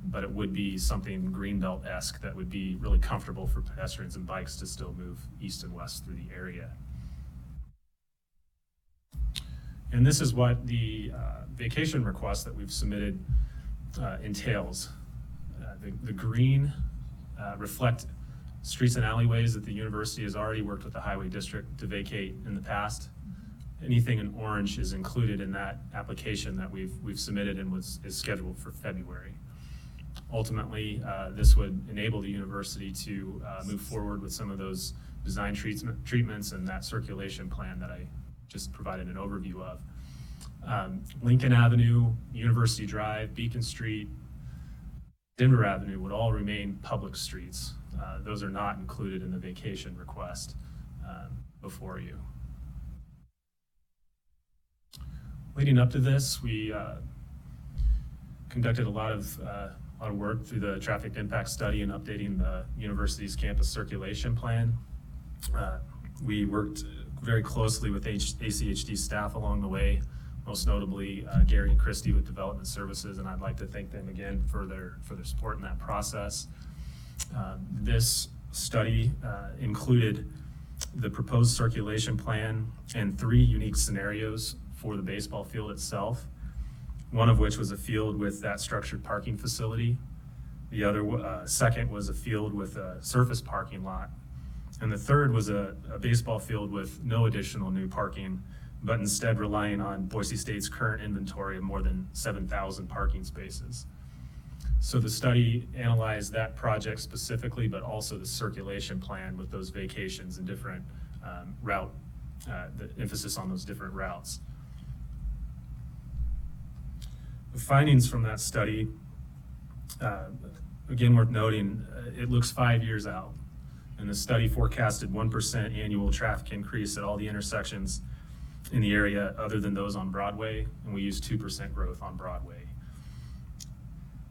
but it would be something Greenbelt-esque that would be really comfortable for pedestrians and bikes to still move east and west through the area. And this is what the vacation request that we've submitted entails. The green reflect streets and alleyways that the university has already worked with the highway district to vacate in the past. Anything in orange is included in that application that we've submitted and is scheduled for February. Ultimately, this would enable the university to move forward with some of those design treatments and that circulation plan that I just provided an overview of. Lincoln Avenue, University Drive, Beacon Street, Denver Avenue would all remain public streets. Those are not included in the vacation request before you. Leading up to this, we conducted a lot of work through the traffic impact study and updating the university's campus circulation plan. We worked very closely with ACHD staff along the way, most notably Gary and Christy with Development Services, and I'd like to thank them again for their support in that process. This study included the proposed circulation plan and 3 unique scenarios for the baseball field itself. one of which was a field with that structured parking facility. The other, second was a field with a surface parking lot. And the third was a baseball field with no additional new parking, but instead relying on Boise State's current inventory of more than 7,000 parking spaces. So the study analyzed that project specifically, but also the circulation plan with those vacations and different the emphasis on those different routes. The findings from that study, again, worth noting, it looks 5 years out. And the study forecasted 1% annual traffic increase at all the intersections in the area other than those on Broadway, and we use 2% growth on Broadway.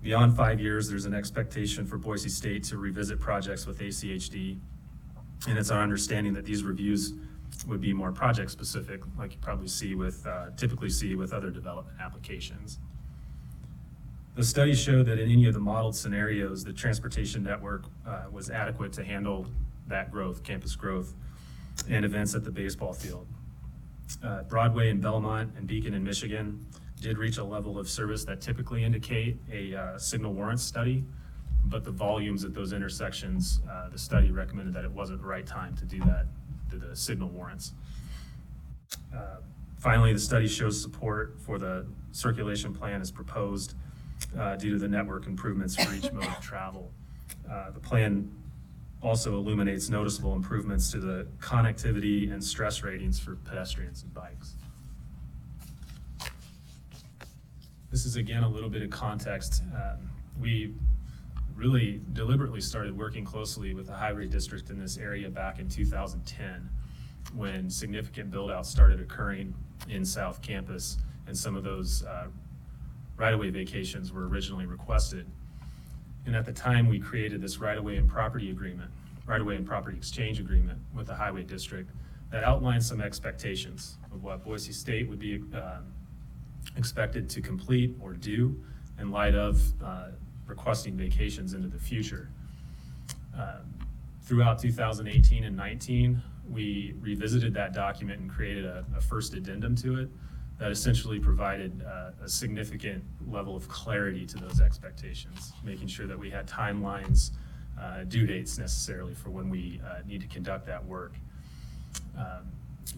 Beyond 5 years, there's an expectation for Boise State to revisit projects with ACHD, and it's our understanding that these reviews would be more project-specific, like you probably see with, typically see with other development applications. The study showed that in any of the modeled scenarios, the transportation network was adequate to handle that growth, campus growth, and events at the baseball field. Broadway and Belmont and Beacon in Michigan did reach a level of service that typically indicate a signal warrant study, but the volumes at those intersections, the study recommended that it wasn't the right time to do that, to the signal warrants. Finally, the study shows support for the circulation plan as proposed due to the network improvements for each mode of travel. The plan also illuminates noticeable improvements to the connectivity and stress ratings for pedestrians and bikes. This is again a little bit of context. We really deliberately started working closely with the highway district in this area back in 2010 when significant build-outs started occurring in South Campus, and some of those right-of-way vacations were originally requested. And at the time, we created this right-of-way and property agreement, right-of-way and property exchange agreement with the highway district that outlined some expectations of what Boise State would be expected to complete or do in light of requesting vacations into the future. Throughout 2018 and 19, we revisited that document and created a first addendum to it that essentially provided a significant level of clarity to those expectations, making sure that we had timelines, due dates necessarily for when we need to conduct that work.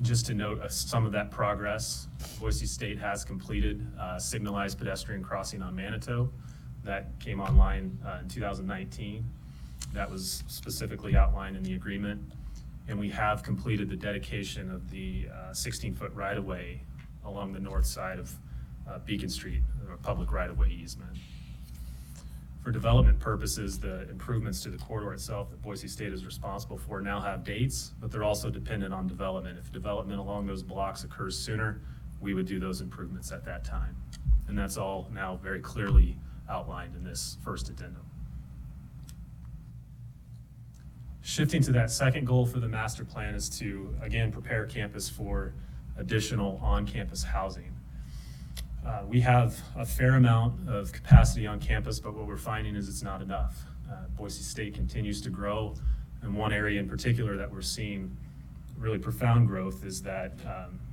Just to note some of that progress, Boise State has completed signalized pedestrian crossing on Manitou. That came online in 2019. That was specifically outlined in the agreement. And we have completed the dedication of the 16-foot right-of-way along the north side of Beacon Street, a public right-of-way easement. For development purposes, the improvements to the corridor itself that Boise State is responsible for now have dates, but they're also dependent on development. If development along those blocks occurs sooner, we would do those improvements at that time. And that's all now very clearly outlined in this first addendum. Shifting to that second goal for the master plan is to, again, prepare campus for additional on-campus housing. We have a fair amount of capacity on campus, but what we're finding is it's not enough. Boise State continues to grow, and one area in particular that we're seeing really profound growth is that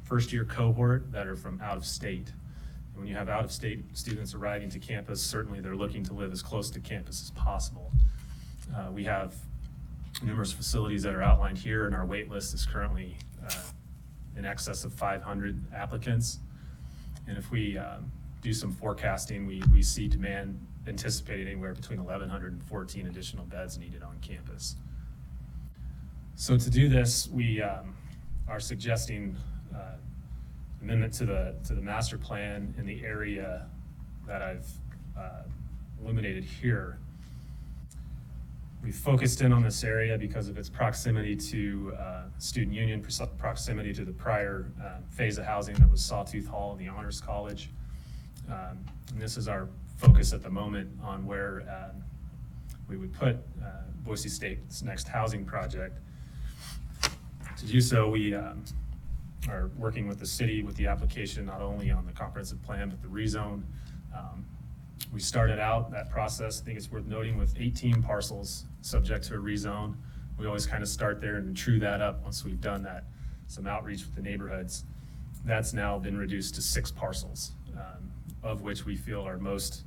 first-year cohort that are from out of state. And when you have out-of-state students arriving to campus, certainly they're looking to live as close to campus as possible. We have numerous facilities that are outlined here, and our wait list is currently in excess of 500 applicants. And if we do some forecasting, we see demand anticipated anywhere between 1,100 and 14 additional beds needed on campus. So to do this, we are suggesting amendment to the master plan in the area that I've illuminated here. We focused in on this area because of its proximity to student union, proximity to the prior phase of housing that was Sawtooth Hall and the Honors College. And this is our focus at the moment on where we would put Boise State's next housing project. To do so, we are working with the city with the application not only on the comprehensive plan, but the rezone. We started out that process, I think it's worth noting, with 18 parcels subject to a rezone. We always kind of start there and true that up once we've done that, some outreach with the neighborhoods. That's now been reduced to 6 parcels. of which we feel are most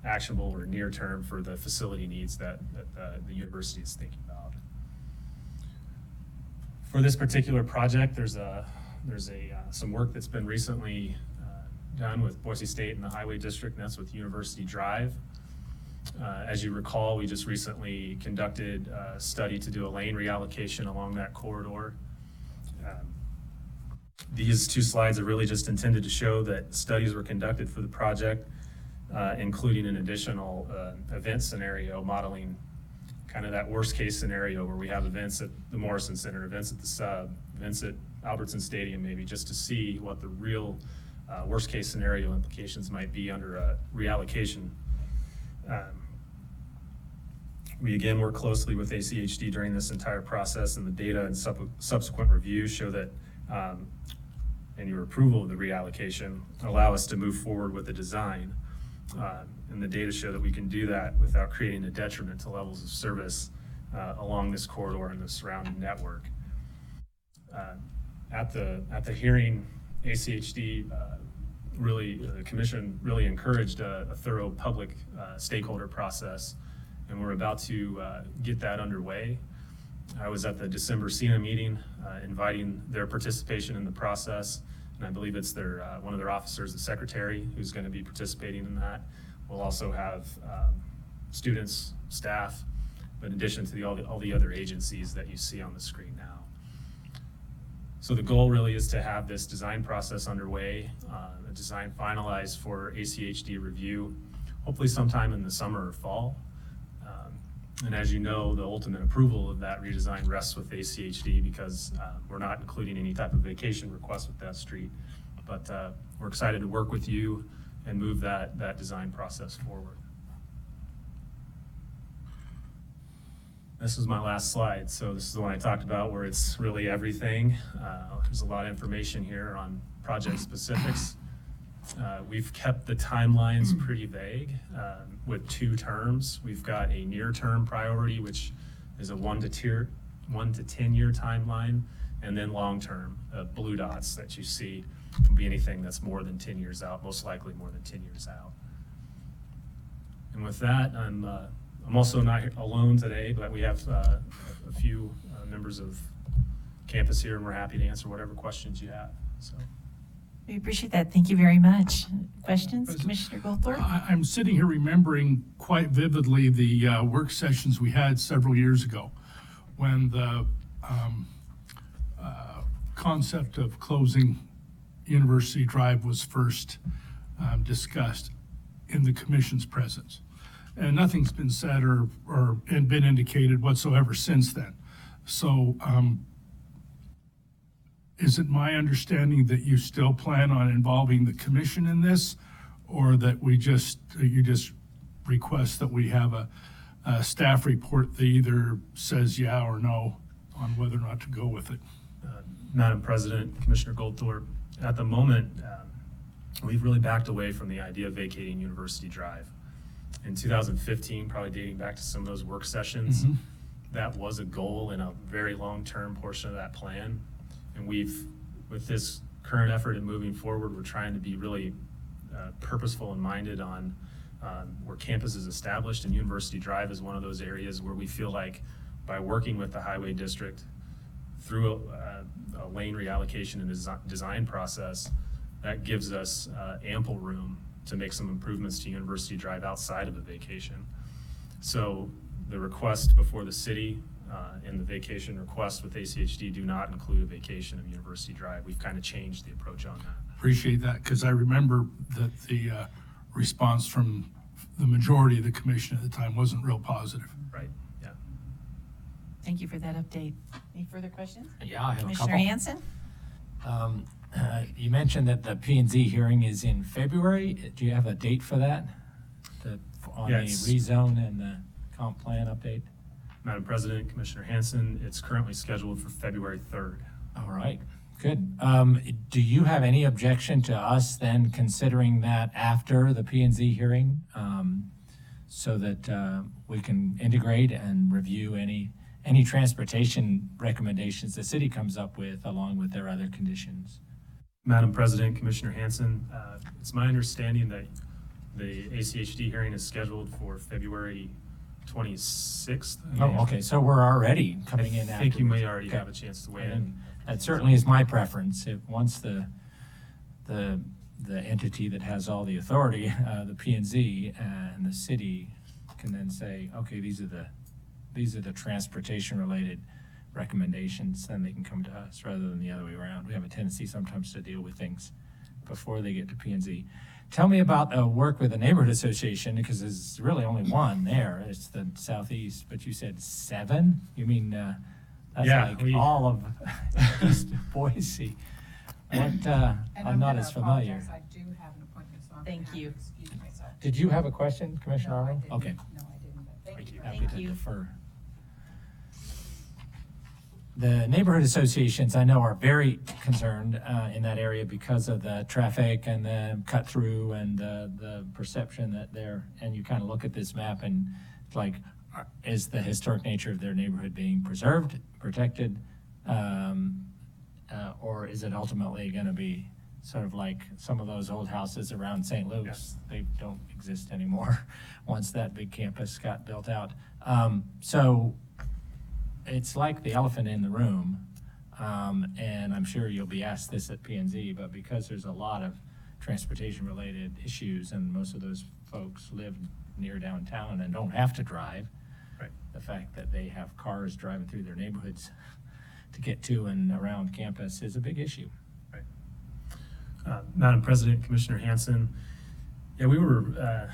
actionable or near term for the facility needs that the university is thinking about. For this particular project, there's some work that's been recently done with Boise State and the Highway District, and that's with University Drive. As you recall, we just recently conducted a study to do a lane reallocation along that corridor. These two slides are really just intended to show that studies were conducted for the project, including an additional event scenario modeling kind of that worst case scenario where we have events at the Morrison Center, events at the Sub, events at Albertson Stadium, maybe just to see what the real worst case scenario implications might be under a reallocation. We again work closely with ACHD during this entire process, and the data and subsequent reviews show that and your approval of the reallocation allow us to move forward with the design. And the data show that we can do that without creating a detriment to levels of service along this corridor and the surrounding network. At the hearing, ACHD the commission really encouraged a thorough public stakeholder process, and we're about to get that underway. I was at the December SENA meeting inviting their participation in the process, and I believe it's one of their officers, the secretary, who's going to be participating in that. We'll also have students, staff, in addition to all the other agencies that you see on the screen now. So the goal really is to have this design process underway, a design finalized for ACHD review, hopefully sometime in the summer or fall. And as you know, the ultimate approval of that redesign rests with ACHD because we're not including any type of vacation request with that street. But we're excited to work with you and move that design process forward. This is my last slide. So this is the one I talked about where it's really everything. There's a lot of information here on project specifics. We've kept the timelines pretty vague with two terms. We've got a near-term priority, which is a 1 to 10 year timeline, and then long-term, blue dots that you see can be anything that's more than 10 years out, most likely more than 10 years out. And with that, I'm also not alone today, but we have a few members of campus here, and we're happy to answer whatever questions you have. So. We appreciate that. Thank you very much. Questions, Commissioner Goldthorpe? I'm sitting here remembering quite vividly the work sessions we had several years ago when the concept of closing University Drive was first discussed in the commission's presence. And nothing's been said or been indicated whatsoever since then. So is it my understanding that you still plan on involving the commission in this, or that you just request that we have a staff report that either says yeah or no on whether or not to go with it? Madam President, Commissioner Goldthorpe, at the moment, we've really backed away from the idea of vacating University Drive. In 2015, probably dating back to some of those work sessions, that was a goal in a very long-term portion of that plan. And with this current effort and moving forward, we're trying to be really purposeful and minded on where campus is established, and University Drive is one of those areas where we feel like by working with the Highway District through a lane reallocation and design process, that gives us ample room to make some improvements to University Drive outside of a vacation. So the request before the city and the vacation request with ACHD do not include a vacation of University Drive. We've kind of changed the approach on that. Appreciate that, because I remember that the response from the majority of the commission at the time wasn't real positive. Right, yeah. Thank you for that update. Any further questions? Yeah, I have a Commissioner couple. Hanson? You mentioned that the P&Z hearing is in February. Do you have a date for that? On Yes. the rezone and the comp plan update? Madam President, Commissioner Hanson, it's currently scheduled for February 3rd. All right, good. Do you have any objection to us then considering that after the P&Z hearing, so that we can integrate and review any transportation recommendations the city comes up with along with their other conditions? Madam President, Commissioner Hanson, it's my understanding that the ACHD hearing is scheduled for February 26th. Oh, okay, so we're already coming in I think you may afterwards. already Okay. have a chance to weigh in. And that certainly is my preference. If once the entity that has all the authority, the P and Z and the city can then say, okay, these are the transportation related recommendations, then they can come to us rather than the other way around. We have a tendency sometimes to deal with things before they get to P and Z. Tell me about work with the neighborhood association, because there's really only one there. It's the Southeast, but you said 7? You mean, that's Yeah, like all of East Boise. What, I'm not as familiar. I do have an appointment, so I'm Thank gonna have you. to excuse myself. Did you have a question, Commissioner No, I Arnold? didn't. Okay, No, I didn't, but thank you. happy Thank to you. defer. The neighborhood associations, I know, are very concerned in that area because of the traffic and the cut through and the perception that they're, and you kind of look at this map and it's like, is the historic nature of their neighborhood being preserved, protected? Or is it ultimately going to be sort of like some of those old houses around St. Louis? Yes. They don't exist anymore once that big campus got built out. So it's like the elephant in the room, and I'm sure you'll be asked this at P&Z, but because there's a lot of transportation-related issues, and most of those folks live near downtown and don't have to drive, Right. the fact that they have cars driving through their neighborhoods to get to and around campus is a big issue. Madam President, Commissioner Hanson, yeah, we were a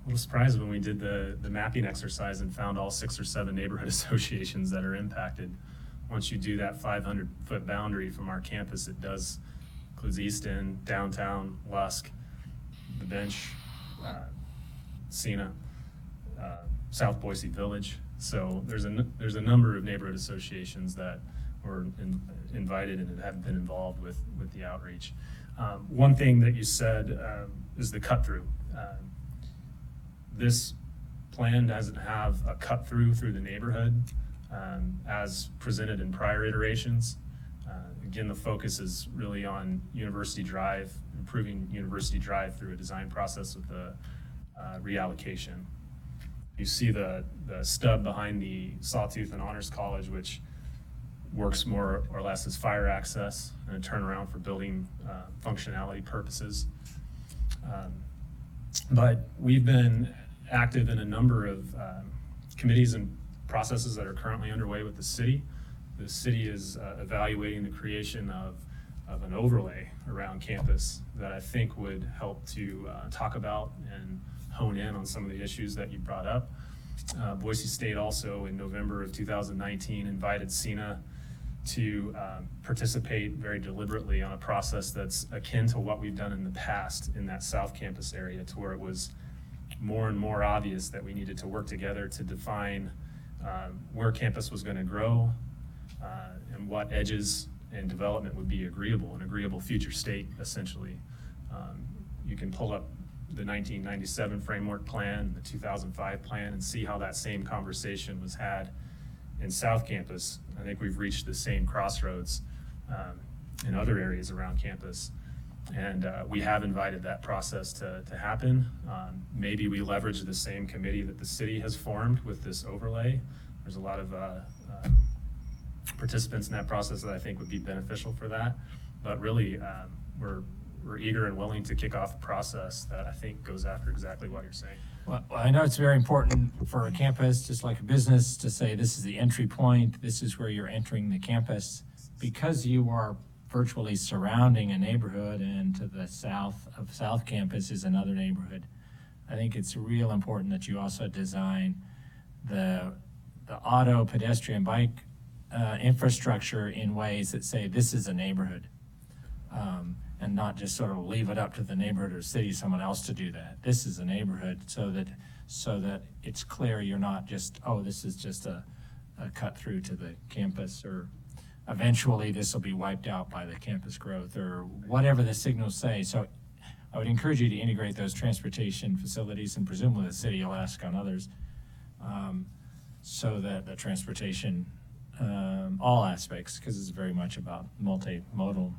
little surprised when we did the mapping exercise and found all 6 or 7 neighborhood associations that are impacted. Once you do that 500-foot boundary from our campus, it includes East End, downtown, Lusk, the Bench, Cena, South Boise Village. So there's a number of neighborhood associations that were invited and have been involved with the outreach. One thing that you said is the cut through. This plan doesn't have a cut through the neighborhood as presented in prior iterations. Again, the focus is really on University Drive, improving University Drive through a design process with the reallocation. You see the stub behind the Sawtooth and Honors College, which works more or less as fire access and a turnaround for building functionality purposes. But we've been active in a number of committees and processes that are currently underway with the city. The city is evaluating the creation of an overlay around campus that I think would help to talk about and hone in on some of the issues that you brought up. Boise State also in November of 2019 invited Cena to participate very deliberately on a process that's akin to what we've done in the past in that South Campus area, to where it was more and more obvious that we needed to work together to define where campus was going to grow and what edges and development would be agreeable, an agreeable future state, essentially. You can pull up the 1997 framework plan, the 2005 plan, and see how that same conversation was had in South Campus. I think we've reached the same crossroads in other areas around campus. And we have invited that process to happen. Maybe we leverage the same committee that the city has formed with this overlay. There's a lot of participants in that process that I think would be beneficial for that. But really, we're eager and willing to kick off a process that I think goes after exactly what you're saying. Well, I know it's very important for a campus, just like a business, to say this is the entry point, this is where you're entering the campus. Because you are virtually surrounding a neighborhood, and to the south of South Campus is another neighborhood, I think it's real important that you also design the auto, pedestrian, bike infrastructure in ways that say this is a neighborhood. And not just sort of leave it up to the neighborhood or city, someone else to do that. This is a neighborhood, so that it's clear you're not just, oh, this is just a cut through to the campus, or eventually this will be wiped out by the campus growth, or whatever the signals say. So I would encourage you to integrate those transportation facilities, and presumably the city will ask on others, so that the transportation, all aspects, because it's very much about multimodal.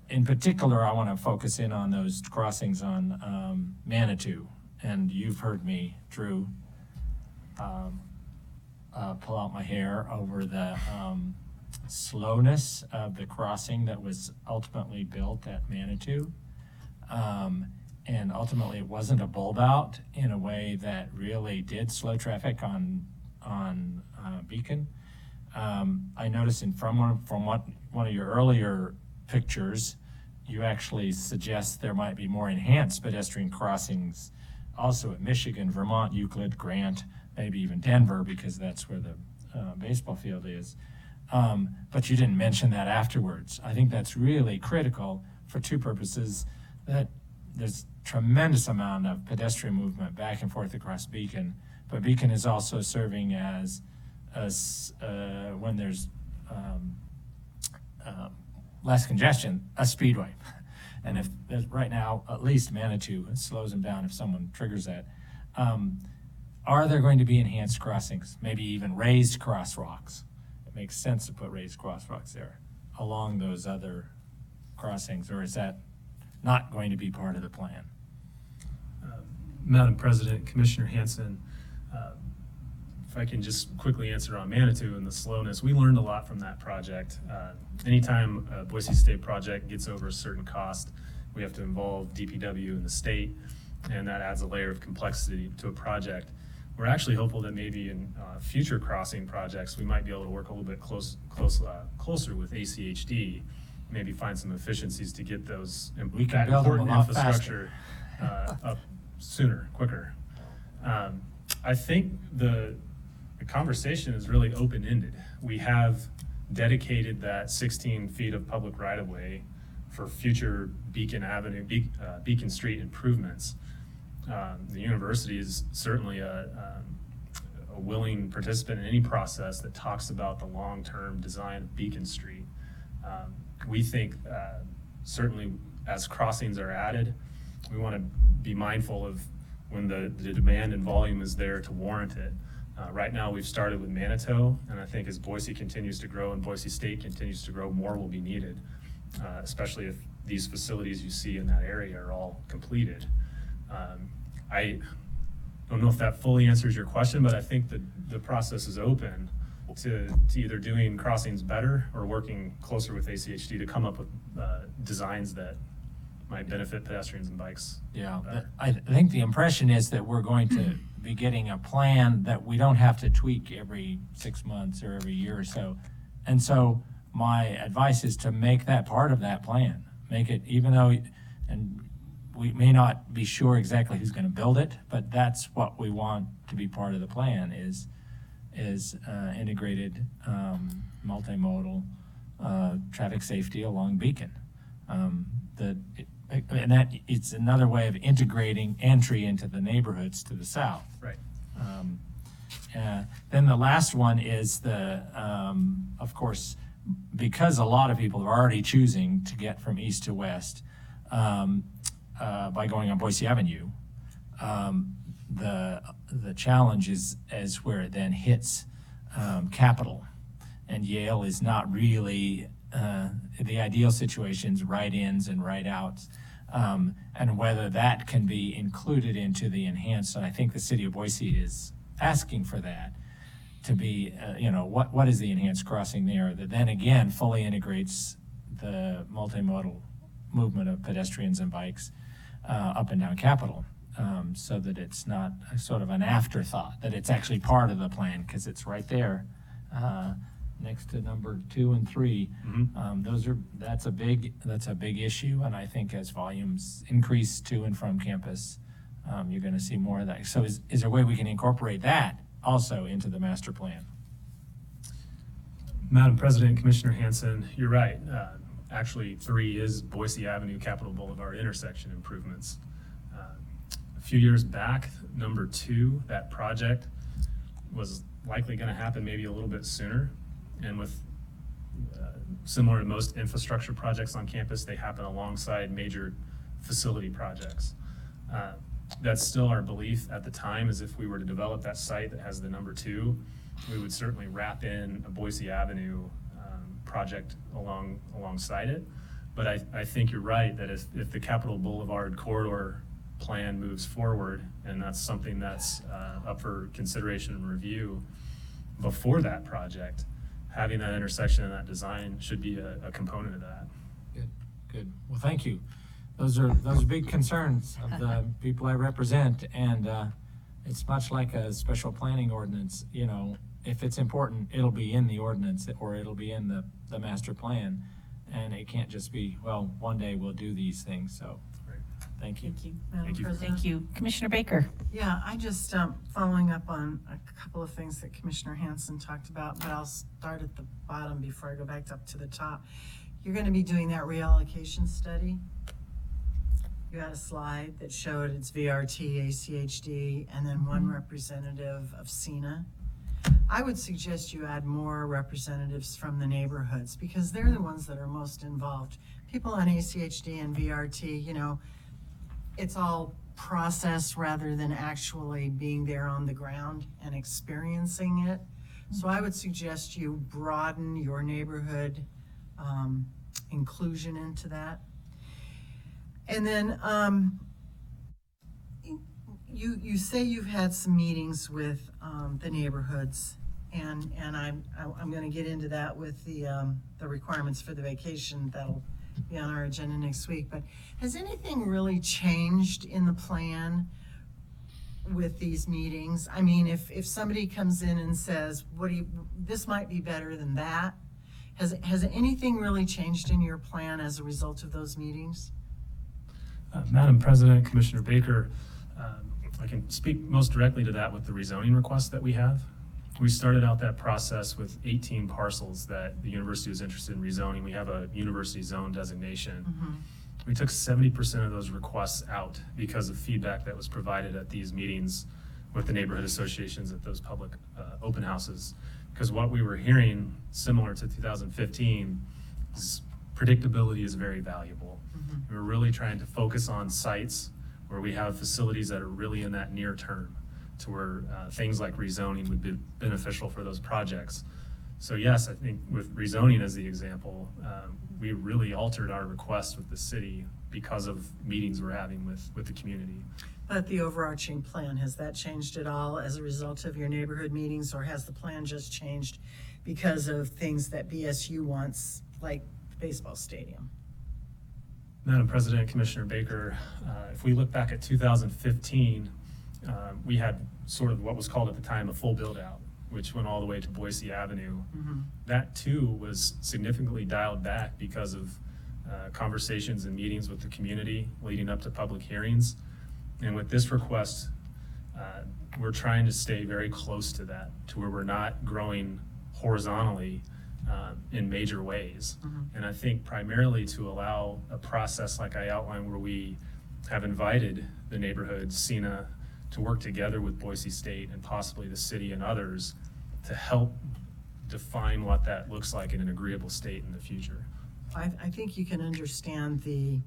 In particular, I want to focus in on those crossings on Manitou. And you've heard me, Drew, pull out my hair over the slowness of the crossing that was ultimately built at Manitou. And ultimately, it wasn't a bulb out in a way that really did slow traffic on Beacon. I noticed from one of your earlier pictures, you actually suggest there might be more enhanced pedestrian crossings also at Michigan, Vermont, Euclid, Grant, maybe even Denver, because that's where the baseball field is. But you didn't mention that afterwards. I think that's really critical for two purposes: that there's tremendous amount of pedestrian movement back and forth across Beacon, but Beacon is also serving as when there's less congestion, a speedway. And if right now, at least Manitou, it slows them down if someone triggers that. Are there going to be enhanced crossings, maybe even raised crosswalks? It makes sense to put raised crosswalks there along those other crossings, or is that not going to be part of the plan? Madam President, Commissioner Hanson, if I can just quickly answer on Manitou and the slowness, we learned a lot from that project. Anytime a Boise State project gets over a certain cost, we have to involve DPW and the state, and that adds a layer of complexity to a project. We're actually hopeful that maybe in future crossing projects, we might be able to work a little bit closer with ACHD, maybe find some efficiencies to get those We can build them a important lot infrastructure up sooner, quicker. I think the conversation is really open-ended. We have dedicated that 16 feet of public right-of-way for future Beacon Avenue, Beacon Street improvements. The university is certainly a willing participant in any process that talks about the long-term design of Beacon Street. We think certainly as crossings are added, we want to be mindful of when the demand and volume is there to warrant it. Right now, we've started with Manitou, and I think as Boise continues to grow and Boise State continues to grow, more will be needed, especially if these facilities you see in that area are all completed. I don't know if that fully answers your question, but I think that the process is open to either doing crossings better or working closer with ACHD to come up with designs that might benefit pedestrians and bikes. Yeah, better. I think the impression is that we're going to be getting a plan that we don't have to tweak every 6 months or every year or so. And so my advice is to make that part of that plan. Make it, even though, and we may not be sure exactly who's going to build it, but that's what we want to be part of the plan is integrated multimodal traffic safety along Beacon. And that it's another way of integrating entry into the neighborhoods to the south. Right. Then the last one is of course, because a lot of people are already choosing to get from east to west by going on Boise Avenue, the challenge is where it then hits Capitol, and Yale is not really the ideal situations, right-ins and right-outs, and whether that can be included into the enhanced. And I think the city of Boise is asking for that to be, what is the enhanced crossing there that then again fully integrates the multimodal movement of pedestrians and bikes up and down Capitol, so that it's not a sort of an afterthought, that it's actually part of the plan because it's right there. Next to number 2 and 3, that's a big issue, and I think as volumes increase to and from campus, you're going to see more of that. So is there a way we can incorporate that also into the master plan? Madam President, Commissioner Hanson, you're right. Actually, 3 is Boise Avenue, Capitol Boulevard intersection improvements. A few years back, number 2, that project was likely going to happen maybe a little bit sooner. And with similar to most infrastructure projects on campus, they happen alongside major facility projects. That's still our belief at the time, is if we were to develop that site that has the number 2, we would certainly wrap in a Boise Avenue project alongside it. But I think you're right, that if the Capitol Boulevard corridor plan moves forward, and that's something that's up for consideration and review before that project, having that intersection and that design should be a component of that. Good, good. Well, thank you. Those are big concerns of the people I represent, and it's much like a special planning ordinance. You know, if it's important, it'll be in the ordinance or it'll be in the master plan, and it can't just be, well, one day we'll do these things. So, thank you. Thank you, Madam Thank you. President. Thank you. Commissioner Baker? Yeah, I just, following up on a couple of things that Commissioner Hanson talked about, but I'll start at the bottom before I go back up to the top. You're gonna be doing that reallocation study. You had a slide that showed it's VRT, ACHD, and then one representative of CENA. I would suggest you add more representatives from the neighborhoods, because they're the ones that are most involved. People on ACHD and VRT, you know, it's all process rather than actually being there on the ground and experiencing it. So I would suggest you broaden your neighborhood inclusion into that. And then you say you've had some meetings with the neighborhoods, and I'm going to get into that with the requirements for the vacation that'll be on our agenda next week. But has anything really changed in the plan with these meetings? I mean, if somebody comes in and says, this might be better than that, has anything really changed in your plan as a result of those meetings? Madam President, Commissioner Baker, I can speak most directly to that with the rezoning request that we have. We started out that process with 18 parcels that the university was interested in rezoning. We have a university zone designation. Mm-hmm. We took 70% of those requests out because of feedback that was provided at these meetings with the neighborhood associations at those public open houses. Because what we were hearing, similar to 2015, is predictability is very valuable. Mm-hmm. We're really trying to focus on sites where we have facilities that are really in that near term, to where things like rezoning would be beneficial for those projects. So yes, I think with rezoning as the example, we really altered our request with the city because of meetings we're having with the community. But the overarching plan, has that changed at all as a result of your neighborhood meetings, or has the plan just changed because of things that BSU wants, like the baseball stadium? Madam President, Commissioner Baker, if we look back at 2015, we had sort of what was called at the time a full build out, which went all the way to Boise Avenue. Mm-hmm. That too was significantly dialed back because of conversations and meetings with the community leading up to public hearings. And with this request, we're trying to stay very close to that, to where we're not growing horizontally in major ways. Mm-hmm. And I think primarily to allow a process like I outlined, where we have invited the neighborhood, CENA, to work together with Boise State and possibly the city and others to help define what that looks like in an agreeable state in the future. I think you can understand the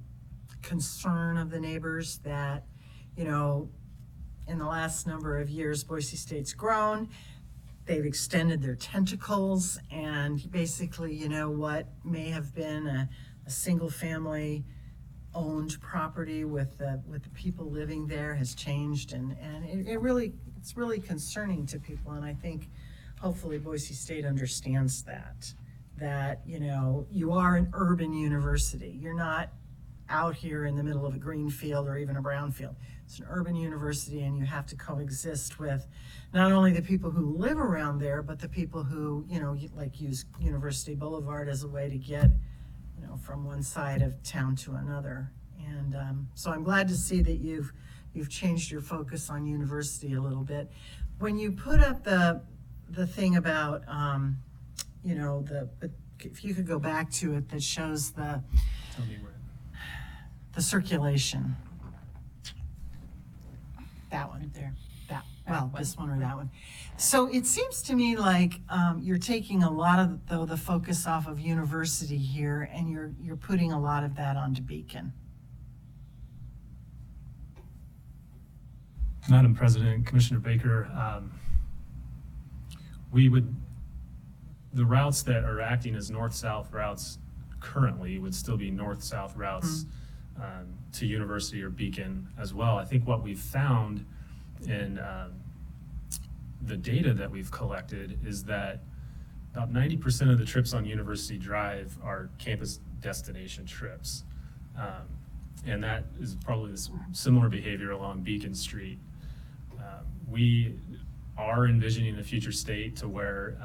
concern of the neighbors that, you know, in the last number of years, Boise State's grown. They've extended their tentacles, and basically, you know, what may have been a single family owned property with the people living there has changed, and it's really concerning to people. And I think hopefully Boise State understands that, you know, you are an urban university. You're not out here in the middle of a green field or even a brown field. It's an urban university, and you have to coexist with not only the people who live around there, but the people who, you know, like use University Boulevard as a way to get, you know, from one side of town to another. And so I'm glad to see that you've changed your focus on university a little bit. When you put up the thing about, you know, if you could go back to it, that shows Tell me where. the circulation. That one there. This one or that one. So it seems to me like you're taking a lot of the focus off of university here, and you're putting a lot of that onto Beacon. Madam President, Commissioner Baker, the routes that are acting as north-south routes currently would still be north-south routes to University or Beacon as well. I think what we've found in the data that we've collected is that about 90% of the trips on University Drive are campus destination trips. And that is probably this similar behavior along Beacon Street. We are envisioning a future state to where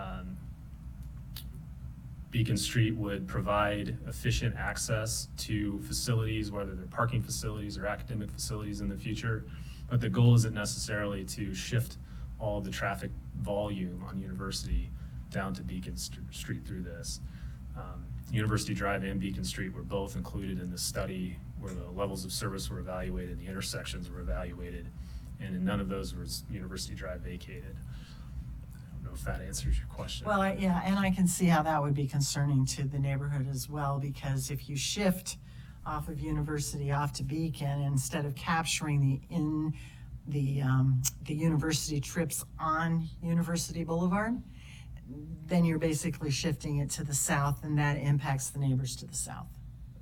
Beacon Street would provide efficient access to facilities, whether they're parking facilities or academic facilities in the future. But the goal isn't necessarily to shift all the traffic volume on University down to Beacon Street through this. University Drive and Beacon Street were both included in the study where the levels of service were evaluated, the intersections were evaluated, and in none of those was University Drive vacated. I don't know if that answers your question. Well, yeah, and I can see how that would be concerning to the neighborhood as well, because if you shift off of University off to Beacon, instead of capturing the university trips on University Boulevard, then you're basically shifting it to the south, and that impacts the neighbors to the south.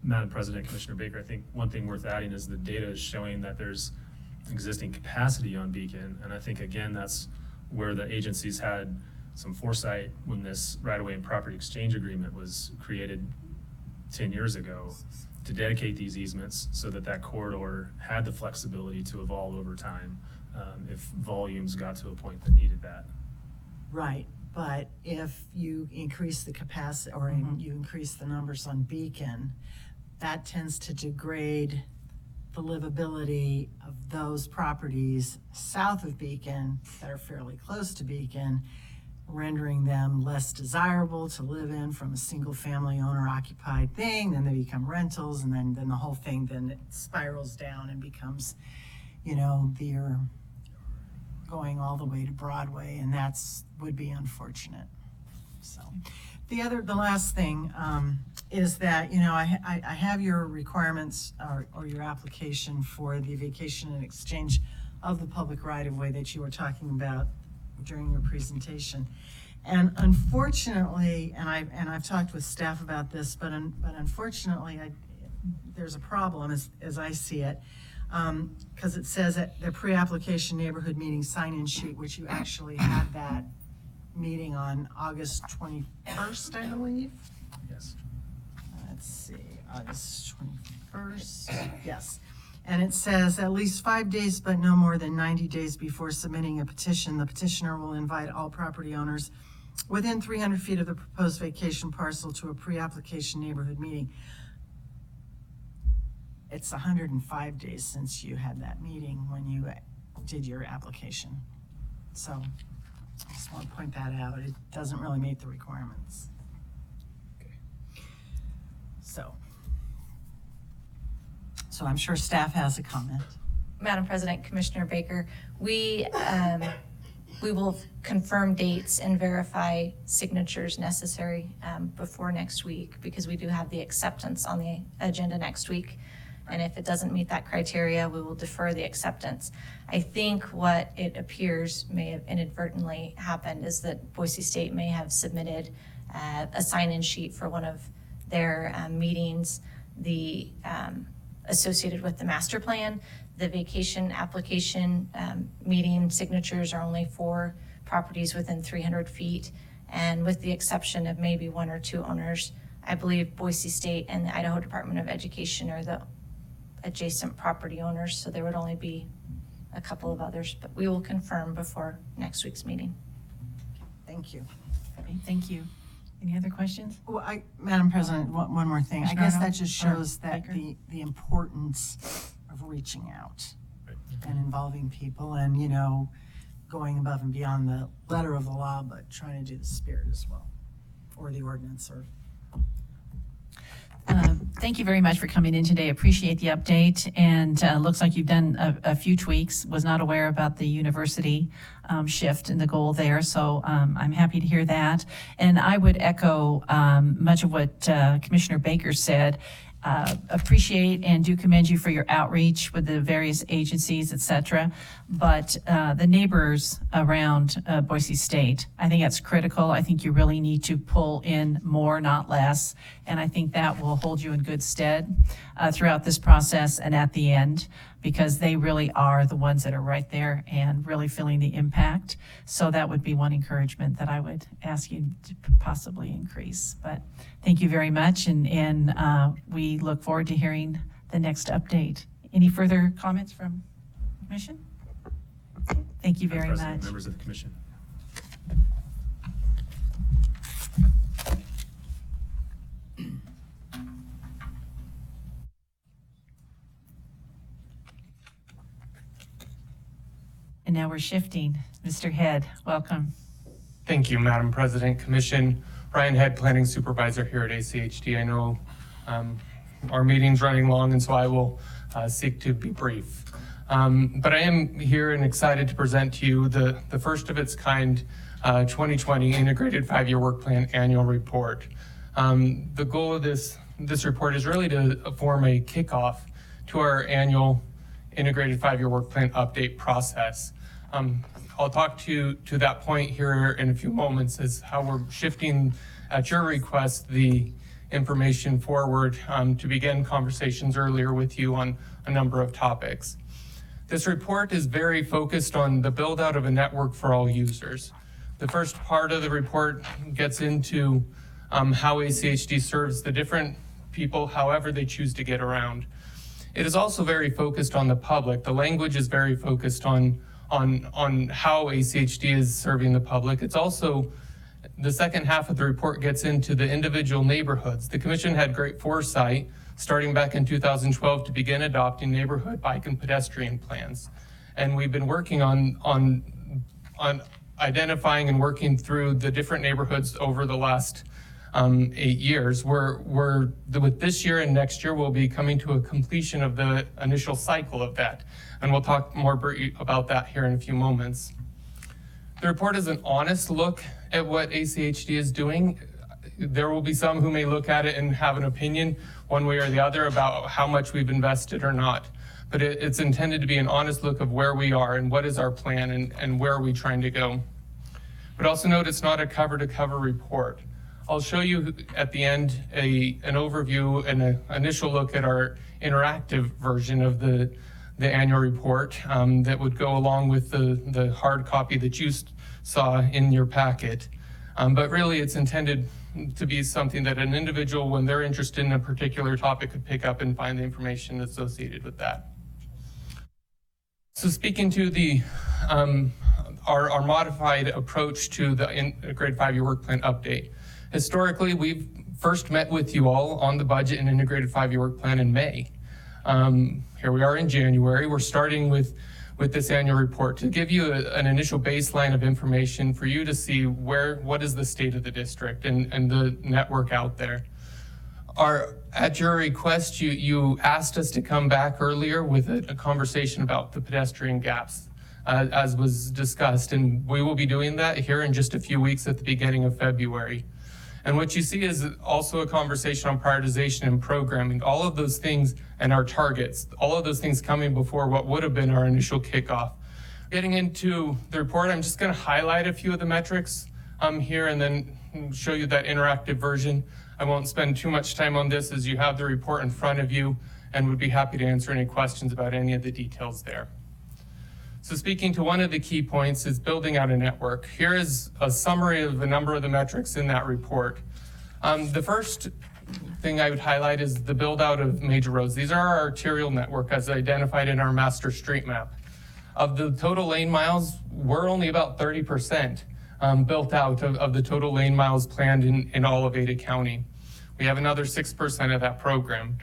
Madam President, Commissioner Baker, I think one thing worth adding is the data is showing that there's existing capacity on Beacon, and I think, again, that's where the agencies had some foresight when this right-of-way and property exchange agreement was created 10 years ago to dedicate these easements so that that corridor had the flexibility to evolve over time if volumes got to a point that needed that. Right, but if you increase the capacity, or you increase the numbers on Beacon, that tends to degrade the livability of those properties south of Beacon that are fairly close to Beacon, rendering them less desirable to live in from a single-family owner-occupied thing. Then they become rentals, and then the whole thing, then it spirals down and becomes, you're going all the way to Broadway, and would be unfortunate. So, the last thing is that, I have your requirements or your application for the vacation and exchange of the public right-of-way that you were talking about during your presentation. And unfortunately, and I've talked with staff about this, but unfortunately, there's a problem as I see it, because it says that the pre-application neighborhood meeting sign-in sheet, which you actually had that meeting on August 21st, I believe. Yes. Let's see, August 21st, yes. And it says, at least 5 days, but no more than 90 days before submitting a petition, the petitioner will invite all property owners within 300 feet of the proposed vacation parcel to a pre-application neighborhood meeting. It's 105 days since you had that meeting when you did your application. So I just want to point that out. It doesn't really meet the requirements. So I'm sure staff has a comment. Madam President, Commissioner Baker, we will confirm dates and verify signatures necessary before next week, because we do have the acceptance on the agenda next week. And if it doesn't meet that criteria, we will defer the acceptance. I think what it appears may have inadvertently happened is that Boise State may have submitted a sign-in sheet for one of their meetings, associated with the master plan. The vacation application meeting signatures are only for properties within 300 feet. And with the exception of maybe one or two owners, I believe Boise State and the Idaho Department of Education are the adjacent property owners, so there would only be a couple of others, but we will confirm before next week's meeting. Thank you. Okay, thank you. Any other questions? Well, Madam President, one more thing. I Commissioner guess that Arnold? just shows Or that Baker? the importance of reaching out and involving people and, going above and beyond the letter of the law, but trying to do the spirit as well, or the ordinance, or. Thank you very much for coming in today. Appreciate the update. And looks like you've done a few tweaks. Was not aware about the university shift in the goal there. So I'm happy to hear that. And I would echo much of what Commissioner Baker said. appreciate and do commend you for your outreach with the various agencies, et cetera. But the neighbors around Boise State, I think that's critical. I think you really need to pull in more, not less. And I think that will hold you in good stead throughout this process and at the end, because they really are the ones that are right there and really feeling the impact. So that would be one encouragement that I would ask you to possibly increase. But thank you very much, and we look forward to hearing the next update. Any further comments from the commission? Thank you very President, much. members of the commission. And now we're shifting. Mr. Head, welcome. Thank you, Madam President, Commission. Ryan Head, Planning Supervisor here at ACHD. I know our meeting's running long, and so I will seek to be brief. But I am here and excited to present to you the first of its kind 2020 Integrated 5-Year Work Plan Annual Report. The goal of this report is really to form a kickoff to our annual Integrated 5-Year Work Plan update process. I'll talk to that point here in a few moments as how we're shifting at your request the information forward to begin conversations earlier with you on a number of topics. This report is very focused on the build out of a network for all users. The first part of the report gets into how ACHD serves the different people however they choose to get around. It is also very focused on the public. The language is very focused on how ACHD is serving the public. It's also, the second half of the report gets into the individual neighborhoods. The Commission had great foresight starting back in 2012 to begin adopting neighborhood bike and pedestrian plans. And we've been working on identifying and working through the different neighborhoods over the last 8 years. With this year and next year, we'll be coming to a completion of the initial cycle of that. And we'll talk more about that here in a few moments. The report is an honest look at what ACHD is doing. There will be some who may look at it and have an opinion one way or the other about how much we've invested or not. But it's intended to be an honest look of where we are and what is our plan and where are we trying to go. But also note it's not a cover-to-cover report. I'll show you at the end an overview and an initial look at our interactive version of the annual report that would go along with the hard copy that you saw in your packet. But really it's intended to be something that an individual, when they're interested in a particular topic, could pick up and find the information associated with that. So speaking to our modified approach to the Integrated 5-Year Work Plan update. Historically, we've first met with you all on the budget and Integrated 5-Year Work Plan in May. Here we are in January. We're starting with this annual report to give you an initial baseline of information for you to see what is the state of the district and the network out there. At your request, you asked us to come back earlier with a conversation about the pedestrian gaps, as was discussed, and we will be doing that here in just a few weeks at the beginning of February. And what you see is also a conversation on prioritization and programming, all of those things and our targets, all of those things coming before what would have been our initial kickoff. Getting into the report, I'm just going to highlight a few of the metrics here and then show you that interactive version. I won't spend too much time on this as you have the report in front of you and would be happy to answer any questions about any of the details there. So speaking to one of the key points is building out a network. Here is a summary of a number of the metrics in that report. The first thing I would highlight is the build out of major roads. These are our arterial network as identified in our master street map. Of the total lane miles, we're only about 30% built out of the total lane miles planned in all of Ada County. We have another 6% of that programmed.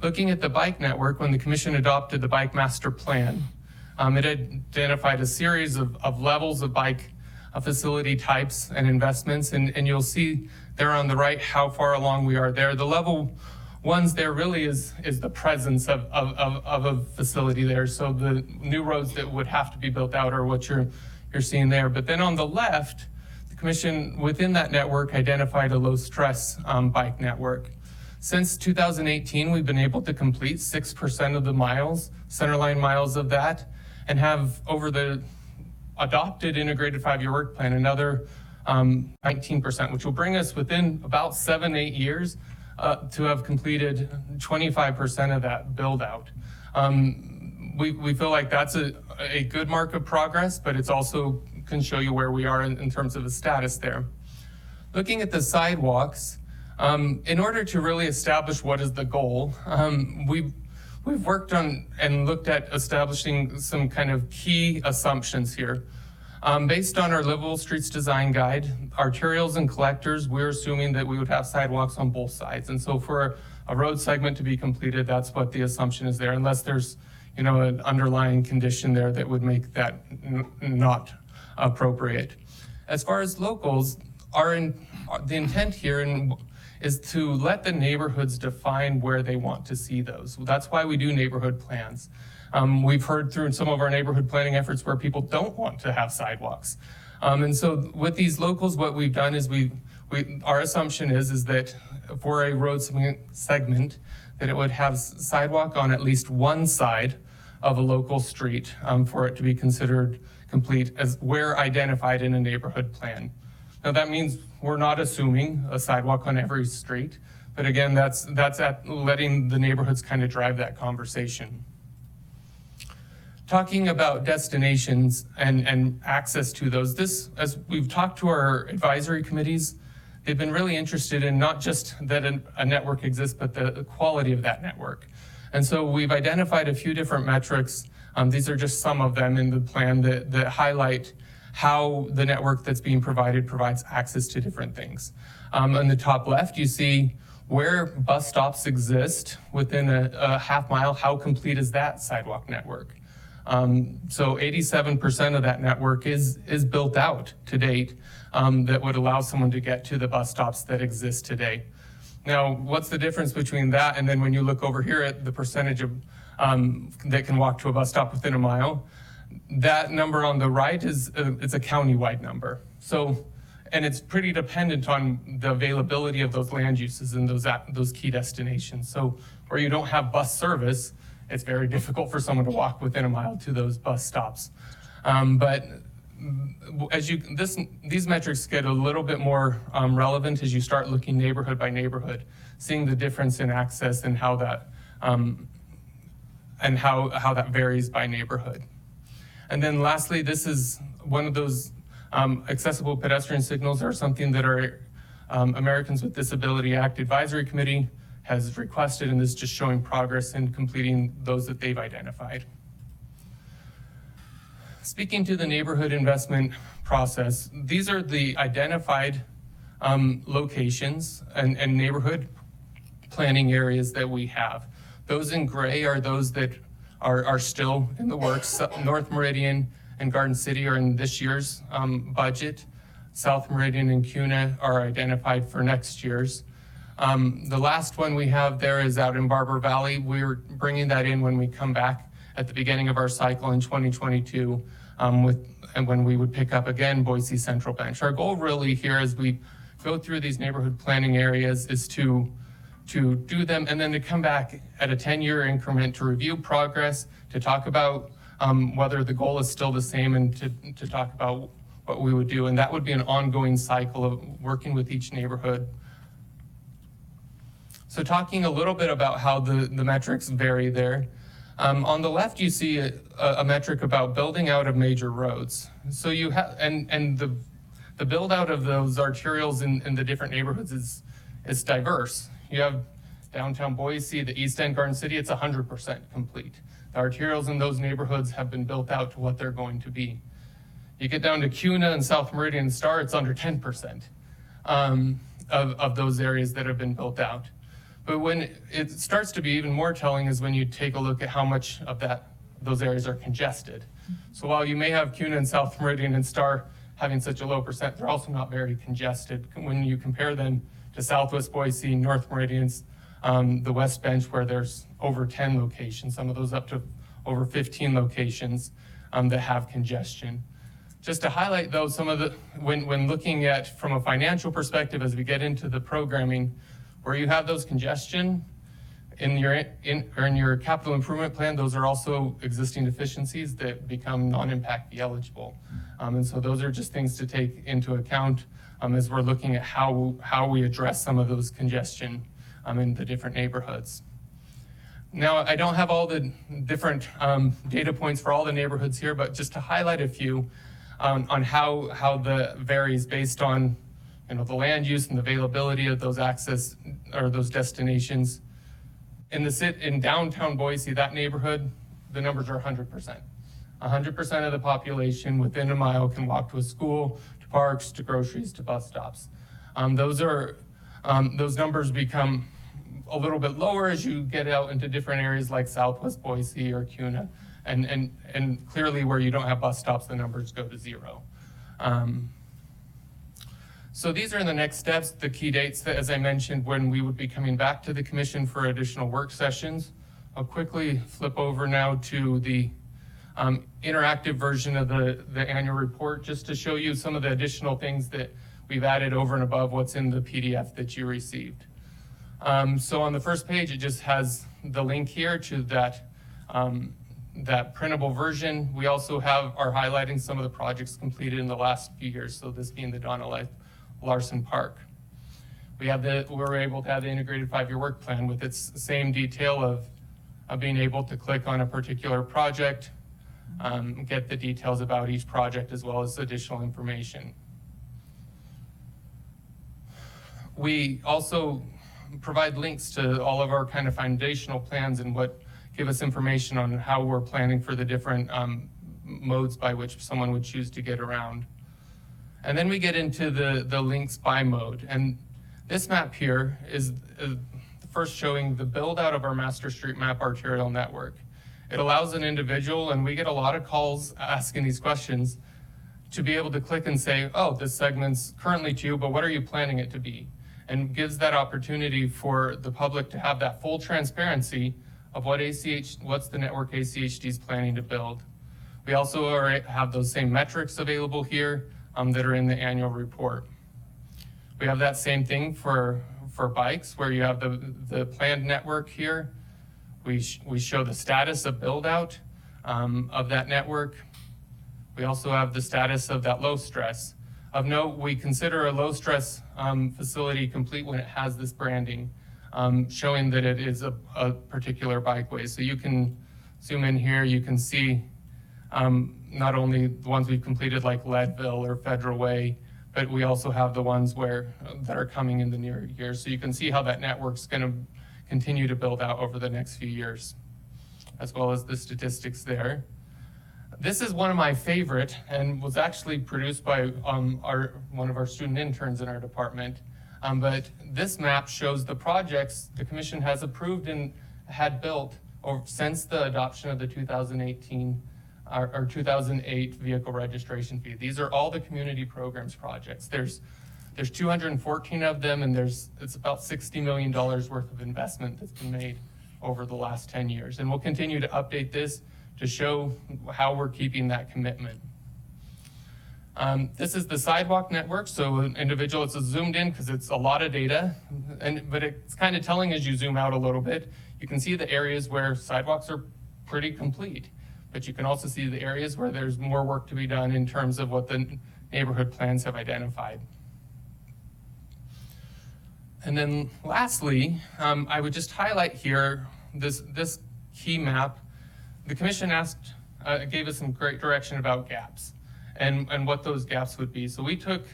Looking at the bike network, when the Commission adopted the Bike Master Plan, it identified a series of levels of bike facility types and investments, and you'll see there on the right how far along we are there. The level ones there really is the presence of a facility there. So the new roads that would have to be built out are what you're seeing there. But then on the left, the Commission within that network identified a low stress bike network. Since 2018, we've been able to complete 6% of the miles, centerline miles of that, and have over the adopted integrated 5-year work plan another 19%, which will bring us within about 7-8 years to have completed 25% of that build out. We feel like that's a good mark of progress, but it's also can show you where we are in terms of the status there. Looking at the sidewalks, in order to really establish what is the goal, we've worked on and looked at establishing some kind of key assumptions here. Based on our Livable Streets Design Guide, arterials and collectors, we're assuming that we would have sidewalks on both sides. And so for a road segment to be completed, that's what the assumption is there, unless there's, you know, an underlying condition there that would make that not appropriate. As far as locals, the intent here is to let the neighborhoods define where they want to see those. That's why we do neighborhood plans. We've heard through some of our neighborhood planning efforts where people don't want to have sidewalks. And so with these locals, what we've done is our assumption is that for a road segment, that it would have sidewalk on at least one side of a local street for it to be considered complete as where identified in a neighborhood plan. Now that means we're not assuming a sidewalk on every street, but again, that's at letting the neighborhoods kind of drive that conversation. Talking about destinations and access to those, as we've talked to our advisory committees, they've been really interested in not just that a network exists, but the quality of that network. And so we've identified a few different metrics. These are just some of them in the plan that highlight how the network that's being provided provides access to different things. On the top left, you see where bus stops exist within a half mile, how complete is that sidewalk network? So 87% of that network is built out to date that would allow someone to get to the bus stops that exist today. Now, what's the difference between that and then when you look over here at the percentage of that can walk to a bus stop within a mile? That number on the right it's a county-wide number. So, and it's pretty dependent on the availability of those land uses and those key destinations. So where you don't have bus service, it's very difficult for someone to walk within a mile to those bus stops. But as these metrics get a little bit more relevant as you start looking neighborhood by neighborhood, seeing the difference in access and how that varies by neighborhood. And then lastly, this is one of those accessible pedestrian signals are something that our Americans with Disability Act Advisory Committee has requested, and this is just showing progress in completing those that they've identified. Speaking to the neighborhood investment process, these are the identified locations and neighborhood planning areas that we have. Those in gray are those that are still in the works. North Meridian and Garden City are in this year's budget. South Meridian and Kuna are identified for next year's. The last one we have there is out in Barber Valley. We're bringing that in when we come back at the beginning of our cycle in 2022 and when we would pick up again Boise Central Bench. Our goal really here as we go through these neighborhood planning areas is to do them and then to come back at a 10-year increment to review progress, to talk about whether the goal is still the same and to talk about what we would do. And that would be an ongoing cycle of working with each neighborhood. So talking a little bit about how the metrics vary there. On the left, you see a metric about building out of major roads. So you have, and the build out of those arterials in the different neighborhoods is diverse. You have downtown Boise, the East End, Garden City, it's 100% complete. The arterials in those neighborhoods have been built out to what they're going to be. You get down to Kuna and South Meridian and Star, it's under 10% of those areas that have been built out. But when it starts to be even more telling is when you take a look at how much of those areas are congested. So while you may have Kuna and South Meridian and Star having such a low percent, they're also not very congested. When you compare them to Southwest Boise, North Meridian's, the West Bench where there's over 10 locations, some of those up to over 15 locations that have congestion. Just to highlight though, some of when looking at from a financial perspective as we get into the programming, Where you have those congestion in your capital improvement plan, those are also existing deficiencies that become non-impact fee eligible. And so those are just things to take into account as we're looking at how we address some of those congestion in the different neighborhoods. Now, I don't have all the different data points for all the neighborhoods here, but just to highlight a few on how the varies based on the land use and the availability of those access or those destinations. In downtown Boise, that neighborhood, the numbers are 100%. 100% of the population within a mile can walk to a school, to parks, to groceries, to bus stops. Those numbers become a little bit lower as you get out into different areas like Southwest Boise or Kuna, and clearly where you don't have bus stops, the numbers go to 0. So these are the next steps, the key dates that, as I mentioned, when we would be coming back to the commission for additional work sessions. I'll quickly flip over now to the interactive version of the annual report, just to show you some of the additional things that we've added over and above what's in the PDF that you received. So on the first page, it just has the link here to that printable version. We also are highlighting some of the projects completed in the last few years, so this being the Donna Larson Park. We were able to have the integrated 5-year work plan with its same detail of being able to click on a particular project, get the details about each project as well as additional information. We also provide links to all of our kind of foundational plans and what give us information on how we're planning for the different modes by which someone would choose to get around. And then we get into the links by mode. And this map here is first showing the build out of our master street map arterial network. It allows an individual, and we get a lot of calls asking these questions, to be able to click and say, oh, this segment's currently to you, but what are you planning it to be? And gives that opportunity for the public to have that full transparency of what's the network ACHD is planning to build. We also have those same metrics available here that are in the annual report. We have that same thing for bikes, where you have the planned network here. We show the status of build out of that network. We also have the status of that low stress. Of note, we consider a low stress facility complete when it has this branding, showing that it is a particular bikeway. So you can zoom in here, you can see not only the ones we've completed like Leadville or Federal Way, but we also have the ones that are coming in the near years. So you can see how that network's going to continue to build out over the next few years, as well as the statistics there. This is one of my favorite, and was actually produced by one of our student interns in our department. But this map shows the projects the commission has approved and had built since the adoption of the 2008 vehicle registration fee. These are all the community programs projects. There's 214 of them, and it's about $60 million worth of investment that's been made over the last 10 years. And we'll continue to update this to show how we're keeping that commitment. This is the sidewalk network. So an individual, it's zoomed in because it's a lot of data, but it's kind of telling as you zoom out a little bit. You can see the areas where sidewalks are pretty complete, but you can also see the areas where there's more work to be done in terms of what the neighborhood plans have identified. And then lastly, I would just highlight here this key map. The commission gave us some great direction about gaps and what those gaps would be. So we took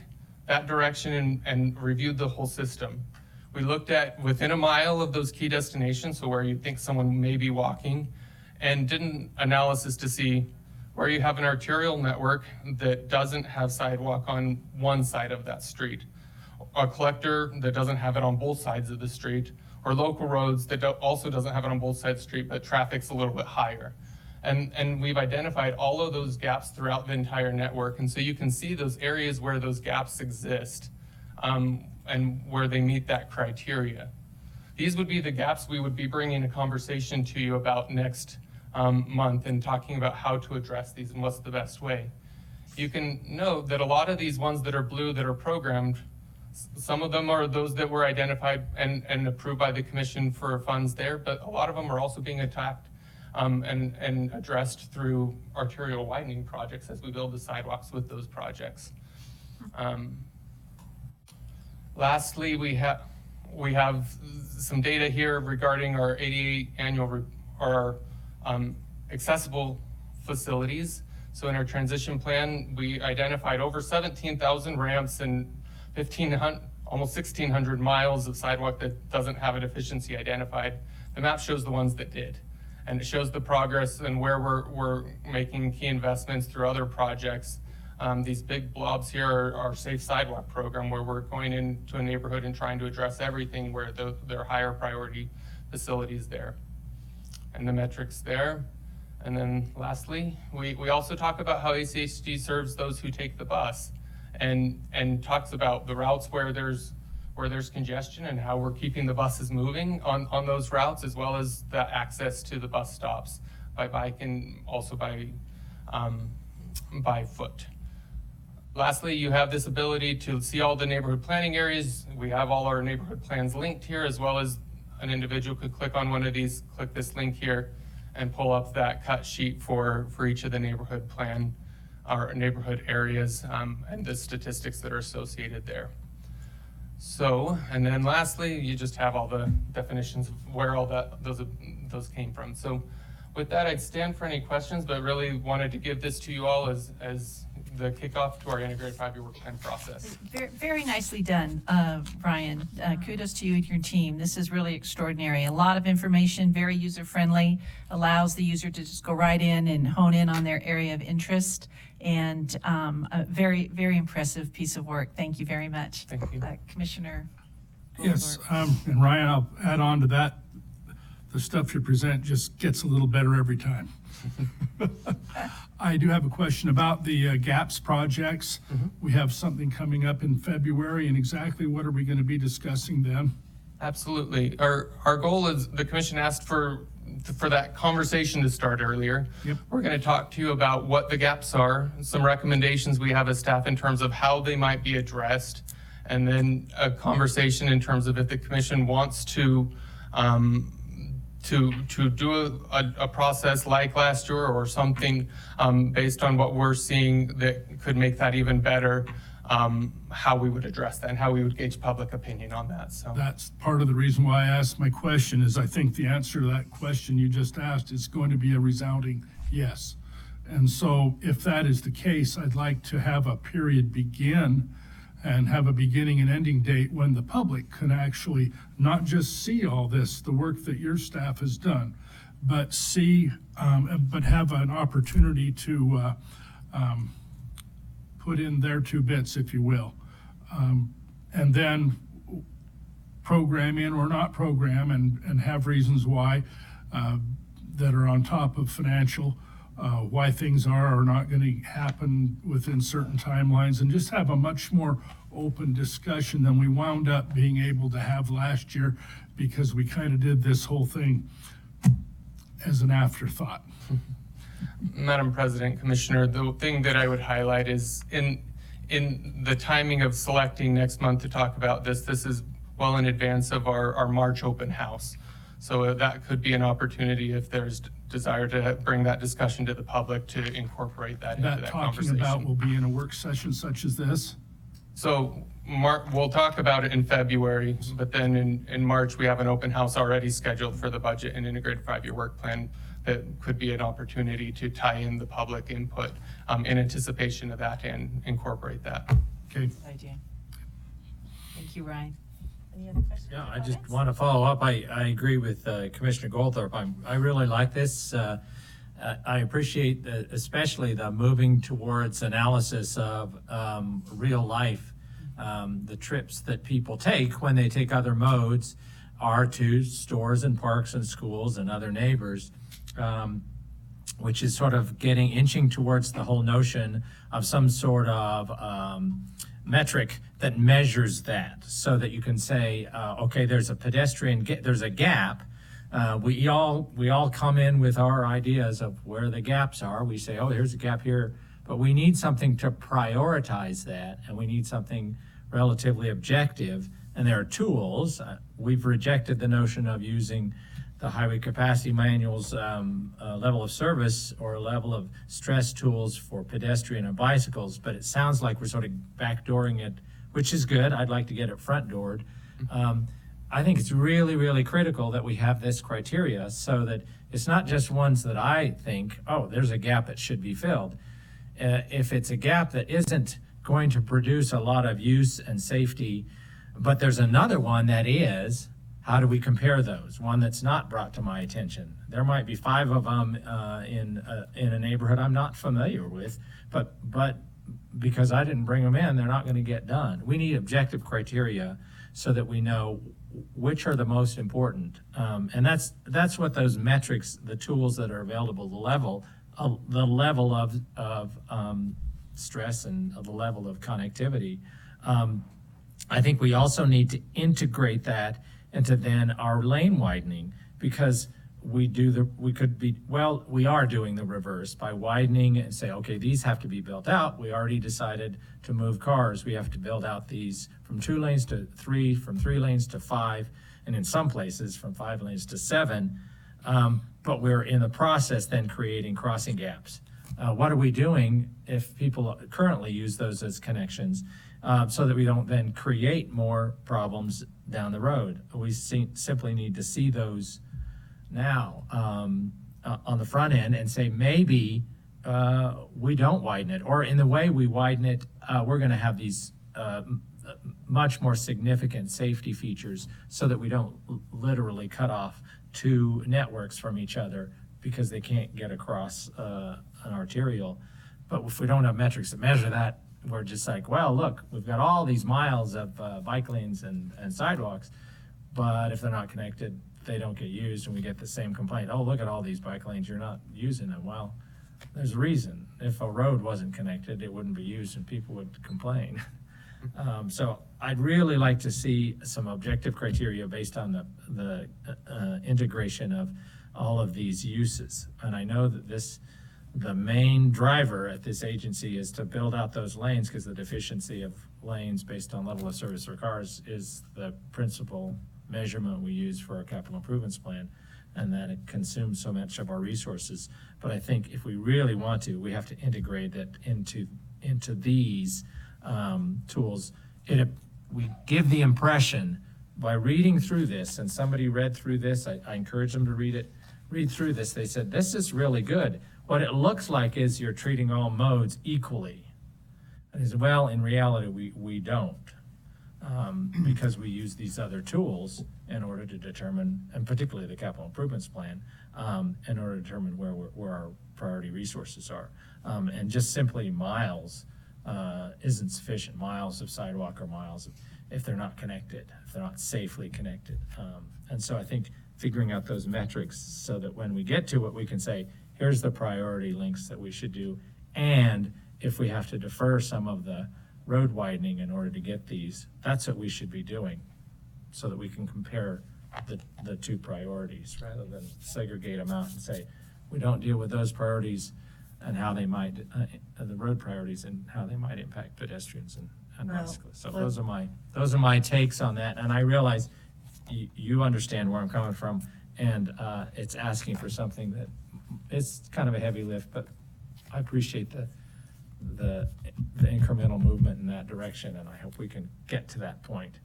that direction and reviewed the whole system. We looked at within a mile of those key destinations, so where you think someone may be walking, and did an analysis to see where you have an arterial network that doesn't have sidewalk on one side of that street, a collector that doesn't have it on both sides of the street, or local roads that also doesn't have it on both sides of the street, but traffic's a little bit higher. And we've identified all of those gaps throughout the entire network. And so you can see those areas where those gaps exist and where they meet that criteria. These would be the gaps we would be bringing a conversation to you about next month and talking about how to address these and what's the best way. You can note that a lot of these ones that are blue that are programmed, Some of them are those that were identified and approved by the commission for funds there, but a lot of them are also being attacked and addressed through arterial widening projects as we build the sidewalks with those projects. Lastly, we have some data here regarding our 88 annual accessible facilities. So in our transition plan, we identified over 17,000 ramps and almost 1,600 miles of sidewalk that doesn't have a deficiency identified. The map shows the ones that did. And it shows the progress and where we're making key investments through other projects. These big blobs here are our Safe Sidewalk program, where we're going into a neighborhood and trying to address everything where there are higher priority facilities there. And the metrics there. And then lastly, we also talk about how ACHD serves those who take the bus and talks about the routes where there's congestion and how we're keeping the buses moving on those routes, as well as the access to the bus stops by bike and also by foot. Lastly, you have this ability to see all the neighborhood planning areas. We have all our neighborhood plans linked here, as well as an individual could click on one of these, click this link here, and pull up that cut sheet for each of the neighborhood plan, our neighborhood areas, and the statistics that are associated there. So, and then lastly, you just have all the definitions of where all those came from. So with that, I'd stand for any questions, but really wanted to give this to you all as the kickoff to our integrated 5-year work plan process. Very, very nicely done, Brian. Kudos to you and your team. This is really extraordinary. A lot of information, very user-friendly, allows the user to just go right in and hone in on their area of interest, and a very, very impressive piece of work. Thank you very much. Thank you. Yes, Commissioner Goldthorpe. and Ryan, I'll add on to that. The stuff you present just gets a little better every time. I do have a question about the GAPS projects. We have something coming up in February, and exactly what are we going to be discussing then? Absolutely. Our goal is, the commission asked for that conversation to start earlier. Yep. We're going to talk to you about what the gaps are, some recommendations we have as staff in terms of how they might be addressed, and then a conversation in terms of if the commission wants to do a process like last year or something based on what we're seeing that could make that even better, how we would address that and how we would gauge public opinion on that. So That's part of the reason why I asked my question, is I think the answer to that question you just asked is going to be a resounding yes. And so if that is the case, I'd like to have a period begin and have a beginning and ending date when the public can actually not just see all this, the work that your staff has done, but but have an opportunity to put in their 2 bits, if you will. And then program in or not program and have reasons why that are on top of financial, why things are or not going to happen within certain timelines, and just have a much more open discussion than we wound up being able to have last year, because we kind of did this whole thing as an afterthought. Madam President, Commissioner, the thing that I would highlight is in the timing of selecting next month to talk about this is well in advance of our March open house. So that could be an opportunity if there's desire to bring that discussion to the public to incorporate that into that conversation. Talking about will be in a work session such as this? So we'll talk about it in February, but then in March, we have an open house already scheduled for the budget and integrated 5-year work plan. That could be an opportunity to tie in the public input in anticipation of that and incorporate that. Okay. Good idea. Thank you, Ryan. Any other questions? Yeah, or I just comments? want to follow up. I agree with Commissioner Goldthorpe. I really like this. I appreciate especially the moving towards analysis of real life. The trips that people take when they take other modes are to stores and parks and schools and other neighbors, which is sort of inching towards the whole notion of some sort of metric that measures that, so that you can say, okay, there's a there's a gap. We all come in with our ideas of where the gaps are. We say, oh, here's a gap here, but we need something to prioritize that, and we need something relatively objective, and there are tools. We've rejected the notion of using the highway capacity manual's level of service or level of stress tools for pedestrian and bicycles, but it sounds like we're sort of backdooring it, which is good. I'd like to get it front doored. I think it's really, really critical that we have this criteria so that it's not just ones that I think, oh, there's a gap that should be filled. If it's a gap that isn't going to produce a lot of use and safety, but there's another one that is, how do we compare those? One that's not brought to my attention. There might be 5 of them in a neighborhood I'm not familiar with, but because I didn't bring them in, they're not going to get done. We need objective criteria so that we know which are the most important. And that's what those metrics, the tools that are available, the level of stress and the level of connectivity. I think we also need to integrate that into then our lane widening, because we are doing the reverse by widening and say, okay, these have to be built out. We already decided to move cars. We have to build out these from 2 lanes to 3, from 3 lanes to 5, and in some places from 5 lanes to 7. But we're in the process then creating crossing gaps. What are we doing if people currently use those as connections so that we don't then create more problems down the road? We simply need to see those now on the front end and say, maybe we don't widen it, or in the way we widen it, we're going to have these much more significant safety features so that we don't literally cut off 2 networks from each other because they can't get across an arterial. But if we don't have metrics to measure that, we're just like, well, look, we've got all these miles of bike lanes and sidewalks, but if they're not connected, they don't get used, and we get the same complaint. Oh, look at all these bike lanes, you're not using them. Well, there's a reason. If a road wasn't connected, it wouldn't be used and people would complain. So I'd really like to see some objective criteria based on the integration of all of these uses. And I know that the main driver at this agency is to build out those lanes, because the deficiency of lanes based on level of service for cars is the principal measurement we use for our capital improvements plan, and that it consumes so much of our resources. But I think if we really want to, we have to integrate that into these tools. We give the impression by reading through this, and somebody read through this, I encourage them to read through this. They said, this is really good. What it looks like is you're treating all modes equally. And he said, well, in reality, we don't. Because we use these other tools in order to determine, and particularly the capital improvements plan, in order to determine where our priority resources are. And just simply miles isn't sufficient. Miles of sidewalk or miles if they're not connected, if they're not safely connected. And so I think figuring out those metrics so that when we get to it, we can say, here's the priority links that we should do. And if we have to defer some of the road widening in order to get these, that's what we should be doing, so that we can compare the 2 priorities rather than segregate them out and say, we don't deal with those priorities and how they might, the road priorities and how they might impact pedestrians and bicyclists. So those are my takes on that. And I realize you understand where I'm coming from, and it's asking for something that it's kind of a heavy lift, but I appreciate the incremental movement in that direction, and I hope we can get to that point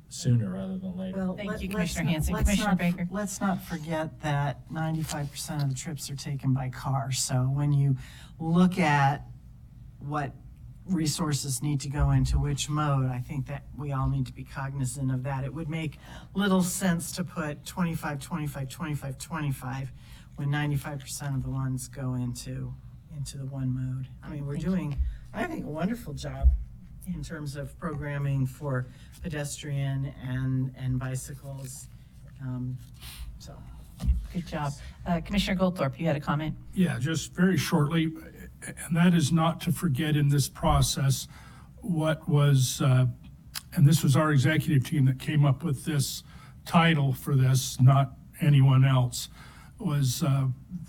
sooner rather than later. Well, Thank you, let's Commissioner not- Hanson. let's Commissioner not- Baker. Let's not forget that 95% of the trips are taken by car. So when you look at what resources need to go into which mode, I think that we all need to be cognizant of that. It would make little sense to put 25, 25, 25, 25 when 95% of the ones go into the one mode. I mean, we're doing, I think, a wonderful job in terms of programming for pedestrian and bicycles. So, Good job. Commissioner Goldthorpe, you had a comment? Yeah, just very shortly, and that is not to forget in this process what was, and this was our executive team that came up with this title for this, not anyone else, was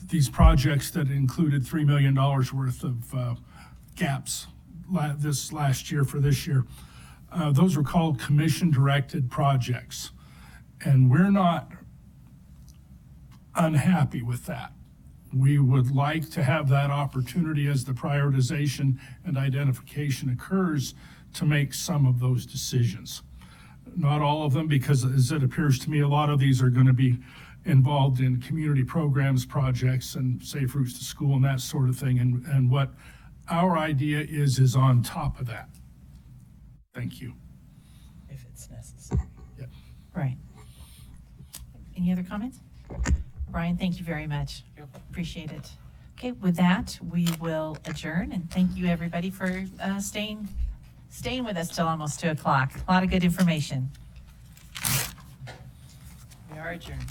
these projects that included $3 million worth of gaps this last year for this year. Those are called commission-directed projects. And we're not unhappy with that. We would like to have that opportunity as the prioritization and identification occurs to make some of those decisions. Not all of them, because as it appears to me, a lot of these are going to be involved in community programs, projects, and safe routes to school and that sort of thing. And what our idea is on top of that. Thank you. If it's necessary. Yep. Right. Any other comments? Brian, thank you very much. Appreciate it. Okay, with that, we will adjourn, and thank you, everybody, for staying with us till almost 2 o'clock. A lot of good information. We are adjourned.